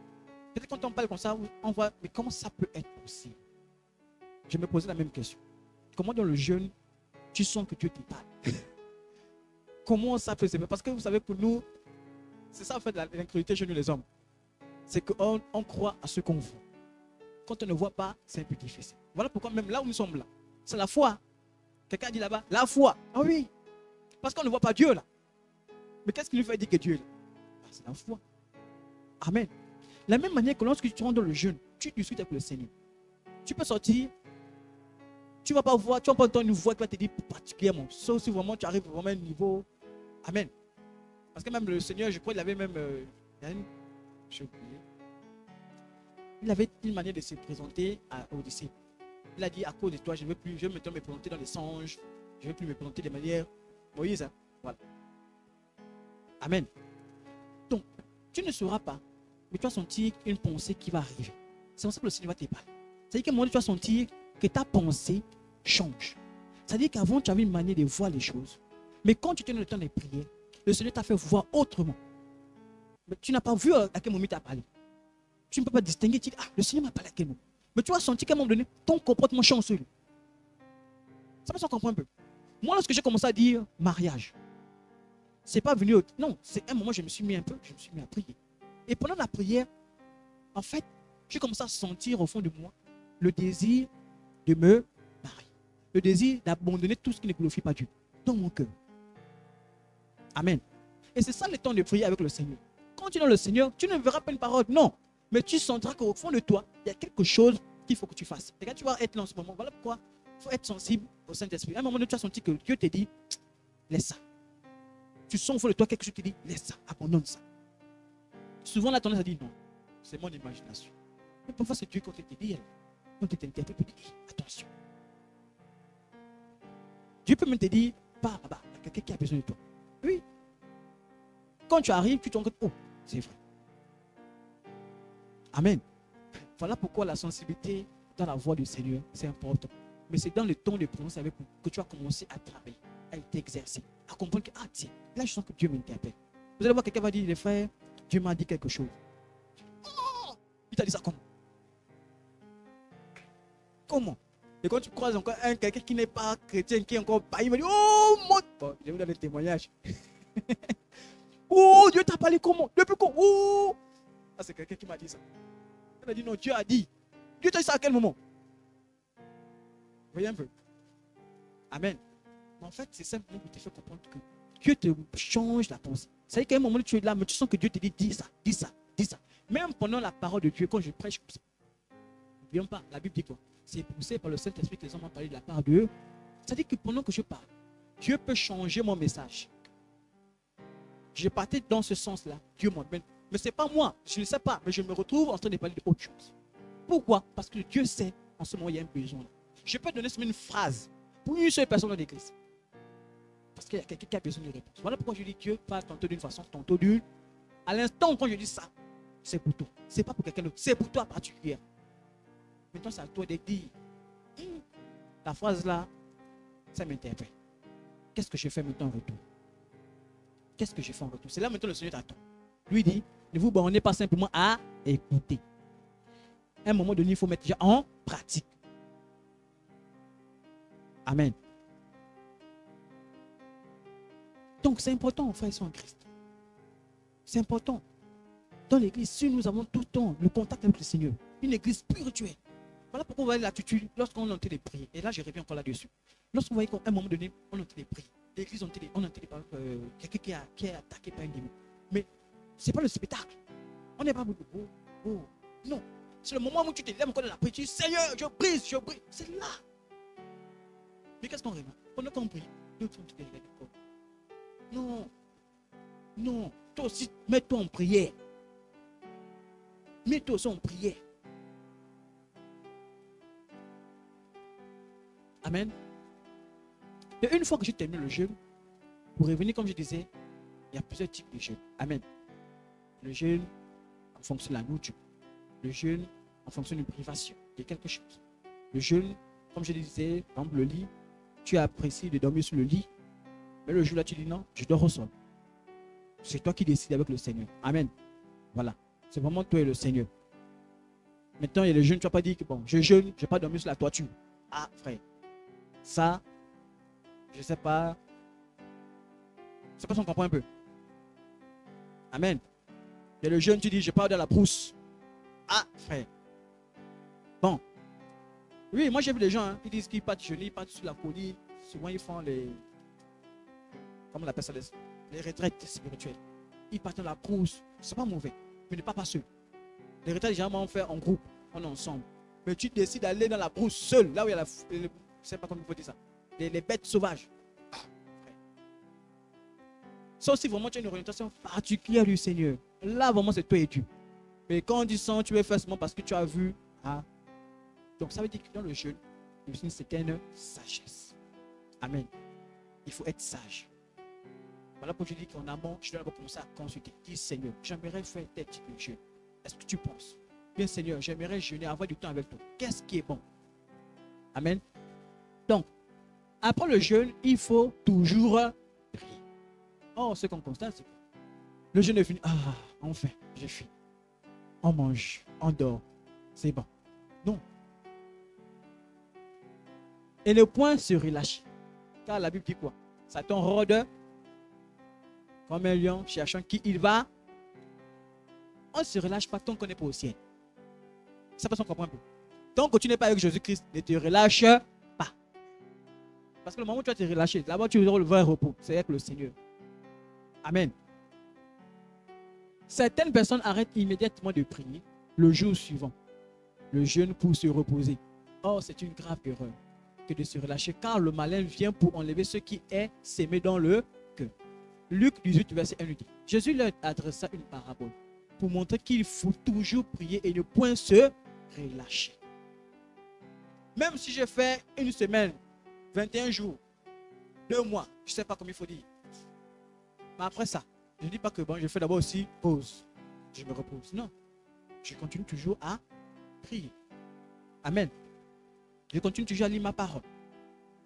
Speaker 1: peut-être quand on parle comme ça, on voit, mais comment ça peut être possible? Je me posais la même question. Comment dans le jeûne, tu sens que Dieu te parle? Comment ça peut se faire? Parce que vous savez, pour nous, c'est ça en fait l'incrédulité chez nous les hommes. C'est qu'on croit à ce qu'on voit. Quand on ne voit pas, c'est un peu difficile. Voilà pourquoi même là où nous sommes là, c'est la foi. Quelqu'un dit là-bas, la foi. Ah oui, parce qu'on ne voit pas Dieu là. Mais qu'est-ce qui nous fait dire que Dieu est là? Ah, c'est la foi. Amen. La même manière que lorsque tu rentres dans le jeûne, tu discutes avec le Seigneur. Tu peux sortir, Tu ne vas pas voir, tu vas pas entendre une voix qui va te dire particulièrement. Sauf si vraiment tu arrives vraiment à un niveau. Amen. Parce que même le Seigneur, je crois qu'il avait même. Il avait une manière de se présenter aux disciples. Il a dit à cause de toi, je ne veux plus, je vais maintenant me présenter dans les songes. Je ne veux plus me présenter de manière. Moïse, hein? Voilà. Amen. Donc, tu ne sauras pas, mais tu vas sentir une pensée qui va arriver. C'est pour ça que le Seigneur va te parler. C'est-à-dire qu'à un moment, tu vas sentir que ta pensée change. C'est-à-dire qu'avant, tu avais une manière de voir les choses. Mais quand tu tenais le temps de prier, le Seigneur t'a fait voir autrement. Mais tu n'as pas vu à quel moment il t'a parlé. Tu ne peux pas distinguer. Tu dis, ah, le Seigneur m'a parlé à quel moment. Mais tu vas sentir qu'à un moment donné, ton comportement change sur lui. Ça me semble comprendre un peu. Moi, lorsque j'ai commencé à dire mariage, c'est pas venu. Non, c'est un moment où je me suis mis un peu, je me suis mis à prier. Et pendant la prière, en fait, j'ai commencé à sentir au fond de moi le désir de me marier. Le désir d'abandonner tout ce qui ne glorifie pas Dieu dans mon cœur. Amen. Et c'est ça le temps de prier avec le Seigneur. Quand tu es dans le Seigneur, tu ne verras pas une parole, non. Mais tu sentiras qu'au fond de toi, il y a quelque chose qu'il faut que tu fasses. Et quand tu vas être là en ce moment, voilà pourquoi il faut être sensible au Saint-Esprit. À un moment donné, tu as senti que Dieu te dit, laisse ça. Tu sens au fond de toi quelque chose qui te dit, laisse ça, abandonne ça. Souvent, la tendance à dire, non, c'est mon imagination. Mais parfois, c'est Dieu qui te dit, quand tu t'interprètes, tu te dis, attention. Dieu peut même te dire, pars là-bas, il y a quelqu'un qui a besoin de toi. Oui. Quand tu arrives, tu te rends compte, oh, c'est vrai. Amen. Voilà pourquoi la sensibilité dans la voix du Seigneur, c'est important. Mais c'est dans le temps de prononcer avec vous que tu vas commencer à travailler, à t'exercer, à comprendre que, ah tiens, là je sens que Dieu m'interpelle. Vous allez voir, quelqu'un va dire, les frères, Dieu m'a dit quelque chose. Oh, il t'a dit ça comment? Comment? Et quand tu croises encore quelqu'un qui n'est pas chrétien, qui est encore pas, il va dire, oh mon... Bon, je vais vous donner le témoignage. Oh, Dieu t'a parlé comment? Depuis quand? Oh! Ah, c'est quelqu'un qui m'a dit ça. Il a dit, non, Dieu a dit. Dieu t'a dit ça à quel moment? Vous voyez un peu? Amen. Mais en fait, c'est simplement pour te faire comprendre que Dieu te change la pensée. C'est-à-dire qu'à un moment où tu es là, mais tu sens que Dieu te dit, dis ça, dis ça, dis ça. Même pendant la parole de Dieu, quand je prêche comme ça. N'oublions pas, la Bible dit quoi? C'est poussé par le Saint-Esprit que les hommes ont parlé de la part de Dieu. C'est-à-dire que pendant que je parle, Dieu peut changer mon message. Je partais dans ce sens-là. Dieu m'emmène. Mais ce n'est pas moi. Je ne sais pas. Mais je me retrouve en train de parler d'autre chose. Pourquoi? Parce que Dieu sait en ce moment il y a un besoin. Je peux donner seulement une phrase pour une seule personne dans l'église. Parce qu'il y a quelqu'un qui a besoin de réponse. Voilà pourquoi je dis Dieu parle tantôt d'une façon, tantôt d'une. À l'instant quand je dis ça, c'est pour toi. Ce n'est pas pour quelqu'un d'autre. C'est pour toi en particulier. Maintenant, c'est à toi de dire. La phrase là, ça m'interpelle. Qu'est-ce que je fais maintenant en retour? Qu'est-ce que je fais en retour? C'est là maintenant le Seigneur t'attend. Lui dit, ne vous bornez pas simplement à écouter. À un moment donné, il faut mettre déjà en pratique. Amen. Donc c'est important, frères et sœurs en Christ. C'est important. Dans l'église, si nous avons tout le temps le contact avec le Seigneur, une église spirituelle. Voilà pourquoi on va aller là-dessus lorsqu'on est en train de prier. Et là, je reviens encore là-dessus. Lorsqu'on voit qu'à un moment donné, on est en train de prier. L'église, on est en train de parler quelqu'un qui est attaqué par un démon. Mais ce n'est pas le spectacle. On n'est pas beaucoup. Oh. Non. C'est le moment où tu te lèves encore de la prière. Tu dis, Seigneur, je brise, je brise. C'est là. Mais qu'est-ce qu'on remarque? Pendant qu'on prie, nous sommes tous derrière le corps. Non. Non. Toi aussi, mets-toi en prière. Mets-toi aussi en prière. Amen. Et une fois que j'ai terminé le jeûne, pour revenir, comme je disais, il y a plusieurs types de jeûne. Amen. Le jeûne en fonction de la nourriture. Le jeûne en fonction d'une privation de quelque chose. Le jeûne, comme je disais, par exemple, le lit, tu apprécies de dormir sur le lit, mais le jour là, tu dis non, je dors au sol. C'est toi qui décides avec le Seigneur. Amen. Voilà. C'est vraiment toi et le Seigneur. Maintenant, il y a le jeûne, tu ne vas pas dire que bon, je jeûne, je ne vais pas dormir sur la toiture. Ah, frère. Ça, je ne sais pas. Je ne sais pas si on comprend un peu. Amen. Il y a le jeûne, tu dis, je pars dans la brousse. Ah, frère. Bon. Oui, moi j'ai vu des gens, hein, qui disent qu'ils partent jeûner, ils partent sur la colline. Souvent, ils font les. Comment on appelle ça? Les retraites spirituelles. Ils partent dans la brousse. Ce n'est pas mauvais. Mais ne pas seul. Les retraites, généralement, on fait en groupe. On est ensemble. Mais tu décides d'aller dans la brousse seul. Là où il y a Je ne sais pas comment il faut dire ça. Les bêtes sauvages. Ah, sauf si vraiment tu as une orientation particulière du Seigneur. Là, vraiment, c'est toi et Dieu. Mais quand on dit ça, tu veux faire seulement parce que tu as vu. Ah. Donc, ça veut dire que dans le jeûne, il y a une certaine sagesse. Amen. Il faut être sage. Voilà pourquoi je dis qu'en amont, je dois d'abord commencer à consulter. Dis Seigneur, j'aimerais faire tel type de jeûne. Est-ce que tu penses? Bien Seigneur, j'aimerais jeûner, avoir du temps avec toi. Qu'est-ce qui est bon? Amen. Donc, après le jeûne, il faut toujours prier. Oh, ce qu'on constate, c'est que le jeûne est fini. Ah, enfin, j'ai fini. On mange, on dort. C'est bon. Non. Et ne point se relâcher. Car la Bible dit quoi? Satan rôde comme un lion cherchant qui il va. On ne se relâche pas tant qu'on n'est pas au ciel. Ça passe, on comprend un peu. Tant que tu n'es pas avec Jésus-Christ, ne te relâche pas. Parce que le moment où tu vas te relâcher, là-bas tu auras le vrai repos. C'est avec le Seigneur. Amen. Certaines personnes arrêtent immédiatement de prier le jour suivant. Le jeûne pour se reposer. Or, c'est une grave erreur que de se relâcher, car le malin vient pour enlever ce qui est sémé dans le cœur. Luc 18, verset 1 lui dit, Jésus leur adressa une parabole pour montrer qu'il faut toujours prier et ne point se relâcher. Même si j'ai fait une semaine, 21 jours, 2 mois, je ne sais pas comment il faut dire. Mais après ça, je ne dis pas que bon, je fais d'abord aussi pause. Je me repose. Non. Je continue toujours à prier. Amen. Je continue toujours à lire ma parole.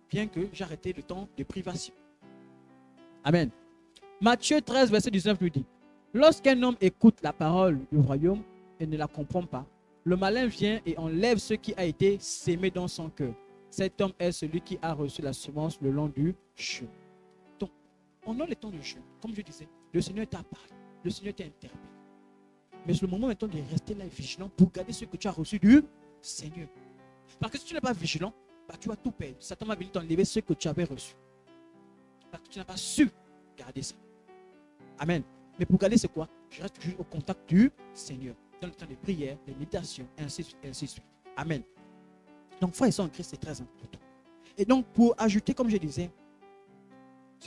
Speaker 1: Bien que j'ai arrêté le temps de privation. Amen. Matthieu 13, verset 19 lui dit, lorsqu'un homme écoute la parole du royaume et ne la comprend pas, le malin vient et enlève ce qui a été sémé dans son cœur. Cet homme est celui qui a reçu la semence le long du chemin. Donc, on a le temps de jeûne. Comme je disais, le Seigneur t'a parlé, le Seigneur t'a interpellé. Mais c'est le moment maintenant de rester là vigilant pour garder ce que tu as reçu du Seigneur. Parce que si tu n'es pas vigilant, bah, tu vas tout perdre. Satan va venir t'enlever ce que tu avais reçu. Parce que tu n'as pas su garder ça. Amen. Mais pour garder, c'est quoi? Je reste toujours au contact du Seigneur. Dans le temps de prière, de méditation, ainsi de suite, ainsi de suite. Amen. Donc, frères et sœurs en Christ, c'est très important. Et donc, pour ajouter, comme je disais,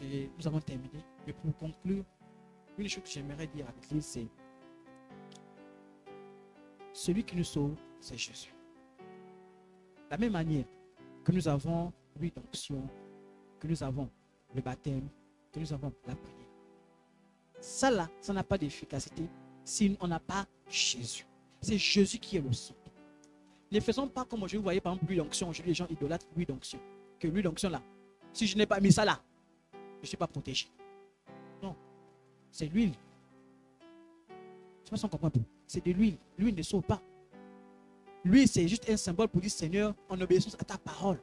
Speaker 1: nous avons terminé. Mais pour conclure, une chose que j'aimerais dire avec lui, c'est celui qui nous sauve, c'est Jésus. De la même manière que nous avons l'huile d'onction, que nous avons le baptême, que nous avons la prière. Ça là, ça n'a pas d'efficacité si on n'a pas Jésus. C'est Jésus qui est le centre. Ne faisons pas comme aujourd'hui, vous voyez par exemple l'huile d'onction. Aujourd'hui, les gens idolâtrent l'huile d'onction. Que l'huile d'onction là, si je n'ai pas mis ça là, je ne suis pas protégé. Non, c'est l'huile. Je ne sais pas si on comprend un peu. C'est de l'huile. L'huile ne sauve pas. L'huile, c'est juste un symbole pour dire Seigneur, en obéissance à ta parole.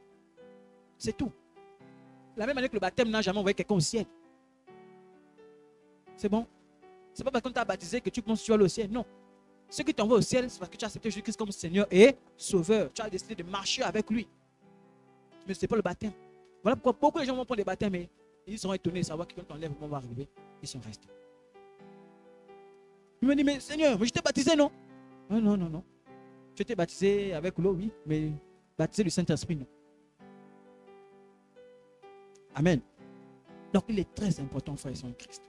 Speaker 1: C'est tout. La même manière que le baptême n'a jamais envoyé quelqu'un au ciel. C'est bon? C'est pas parce qu'on t'a baptisé que tu penses que tu vas aller au ciel. Non. Ce qui t'envoie au ciel, c'est parce que tu as accepté Jésus-Christ comme Seigneur et Sauveur. Tu as décidé de marcher avec lui. Mais ce n'est pas le baptême. Voilà pourquoi beaucoup de gens vont prendre des baptêmes et ils seront étonnés de savoir que quand on lève, on va arriver. Ils sont restés. Ils me disent, mais Seigneur, je t'ai baptisé, non? Non, non, non, non. Je t'ai baptisé avec l'eau, oui, mais baptisé du Saint-Esprit, non. Amen. Donc, il est très important, frères et sœurs en Christ.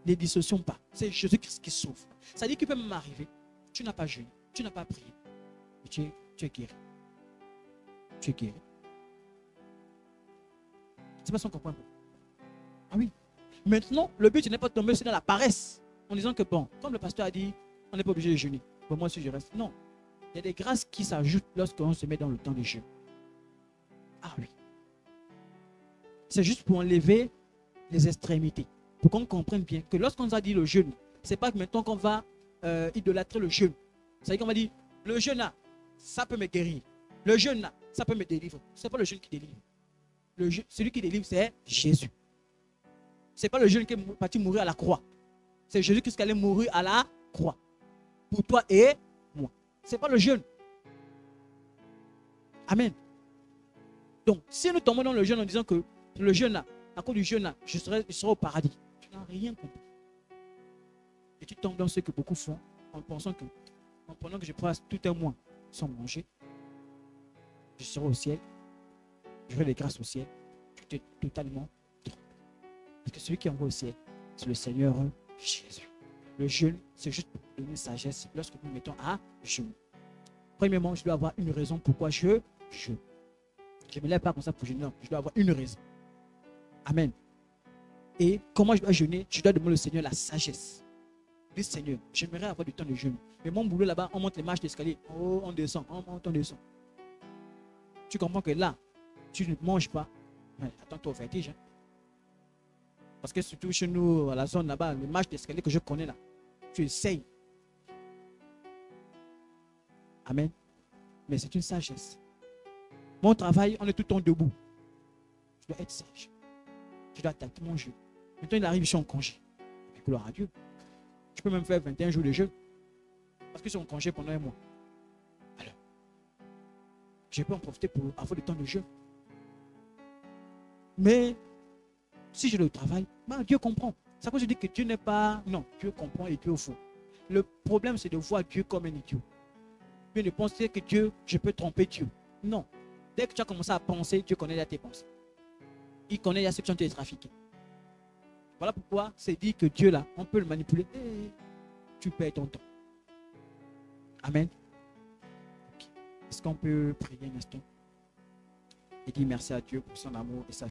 Speaker 1: Ne dissocions pas. C'est Jésus-Christ qui sauve. Ça dit qu'il peut même arriver. Tu n'as pas jeûné, tu n'as pas prié. Mais tu es guéri. Tu es guéri. C'est pas ça qu'on comprend. Ah oui. Maintenant, le but, ce n'est pas de tomber aussi dans la paresse. En disant que bon, comme le pasteur a dit, on n'est pas obligé de jeûner. Pour moi, si je reste. Non. Il y a des grâces qui s'ajoutent lorsqu'on se met dans le temps de jeûne. Ah oui. C'est juste pour enlever les extrémités. Pour qu'on comprenne bien que lorsqu'on nous a dit le jeûne, ce n'est pas que maintenant qu'on va idolâtrer le jeûne. C'est-à-dire qu'on va dire, le jeûne là, ça peut me guérir. Le jeûne là, ça peut me délivrer. Ce n'est pas le jeûne qui délivre. Celui qui délivre, c'est Jésus. Ce n'est pas le jeûne qui est parti mourir à la croix. C'est Jésus qui est allé mourir à la croix. Pour toi et moi. Ce n'est pas le jeûne. Amen. Donc, si nous tombons dans le jeûne en disant que le jeûne là, à cause du jeûne là, je serai au paradis. Tu n'as rien compris. Et tu tombes dans ce que beaucoup font en pensant que, pendant que je passe tout un mois sans manger, je serai au ciel. j'aurai des grâces au ciel, tu t'es totalement trompé. Parce que celui qui envoie au ciel, c'est le Seigneur Jésus. Le jeûne, c'est juste pour donner sagesse lorsque nous mettons à jeûner. Premièrement, je dois avoir une raison pourquoi je jeûne. Je ne me lève pas comme ça pour jeûner, non, je dois avoir une raison. Amen. Et comment je dois jeûner? Je dois demander au Seigneur la sagesse. Je dis, Seigneur, j'aimerais avoir du temps de jeûne. Mais mon boulot là-bas, on monte les marches d'escalier. Oh, on descend, on monte, on descend. Tu comprends que là, tu ne manges pas. Attends-toi au vertige. Hein. Parce que surtout chez nous, à la zone là-bas, les marches d'escalier que je connais là, tu essayes. Amen. Mais c'est une sagesse. Mon travail, on est tout le temps debout. Je dois être sage. Je dois attaquer mon jeu. Maintenant, il arrive, je suis en congé. Mais gloire à Dieu. Je peux même faire 21 jours de jeûne. Parce que je suis en congé pendant un mois. Alors, je peux en profiter pour avoir le temps de jeûne. Mais, si j'ai le travail, ben, Dieu comprend. C'est pour ça que je dis que Dieu n'est pas... Non, Dieu comprend et Dieu au fond. Le problème, c'est de voir Dieu comme un idiot. Puis de penser que Dieu, je peux tromper Dieu. Non. Dès que tu as commencé à penser, Dieu connaît déjà tes pensées. Il connaît déjà ce que tu as été trafiqué. Voilà pourquoi c'est dit que Dieu là, on peut le manipuler. Et tu perds ton temps. Amen. Okay. Est-ce qu'on peut prier un instant et dire merci à Dieu pour son amour et sa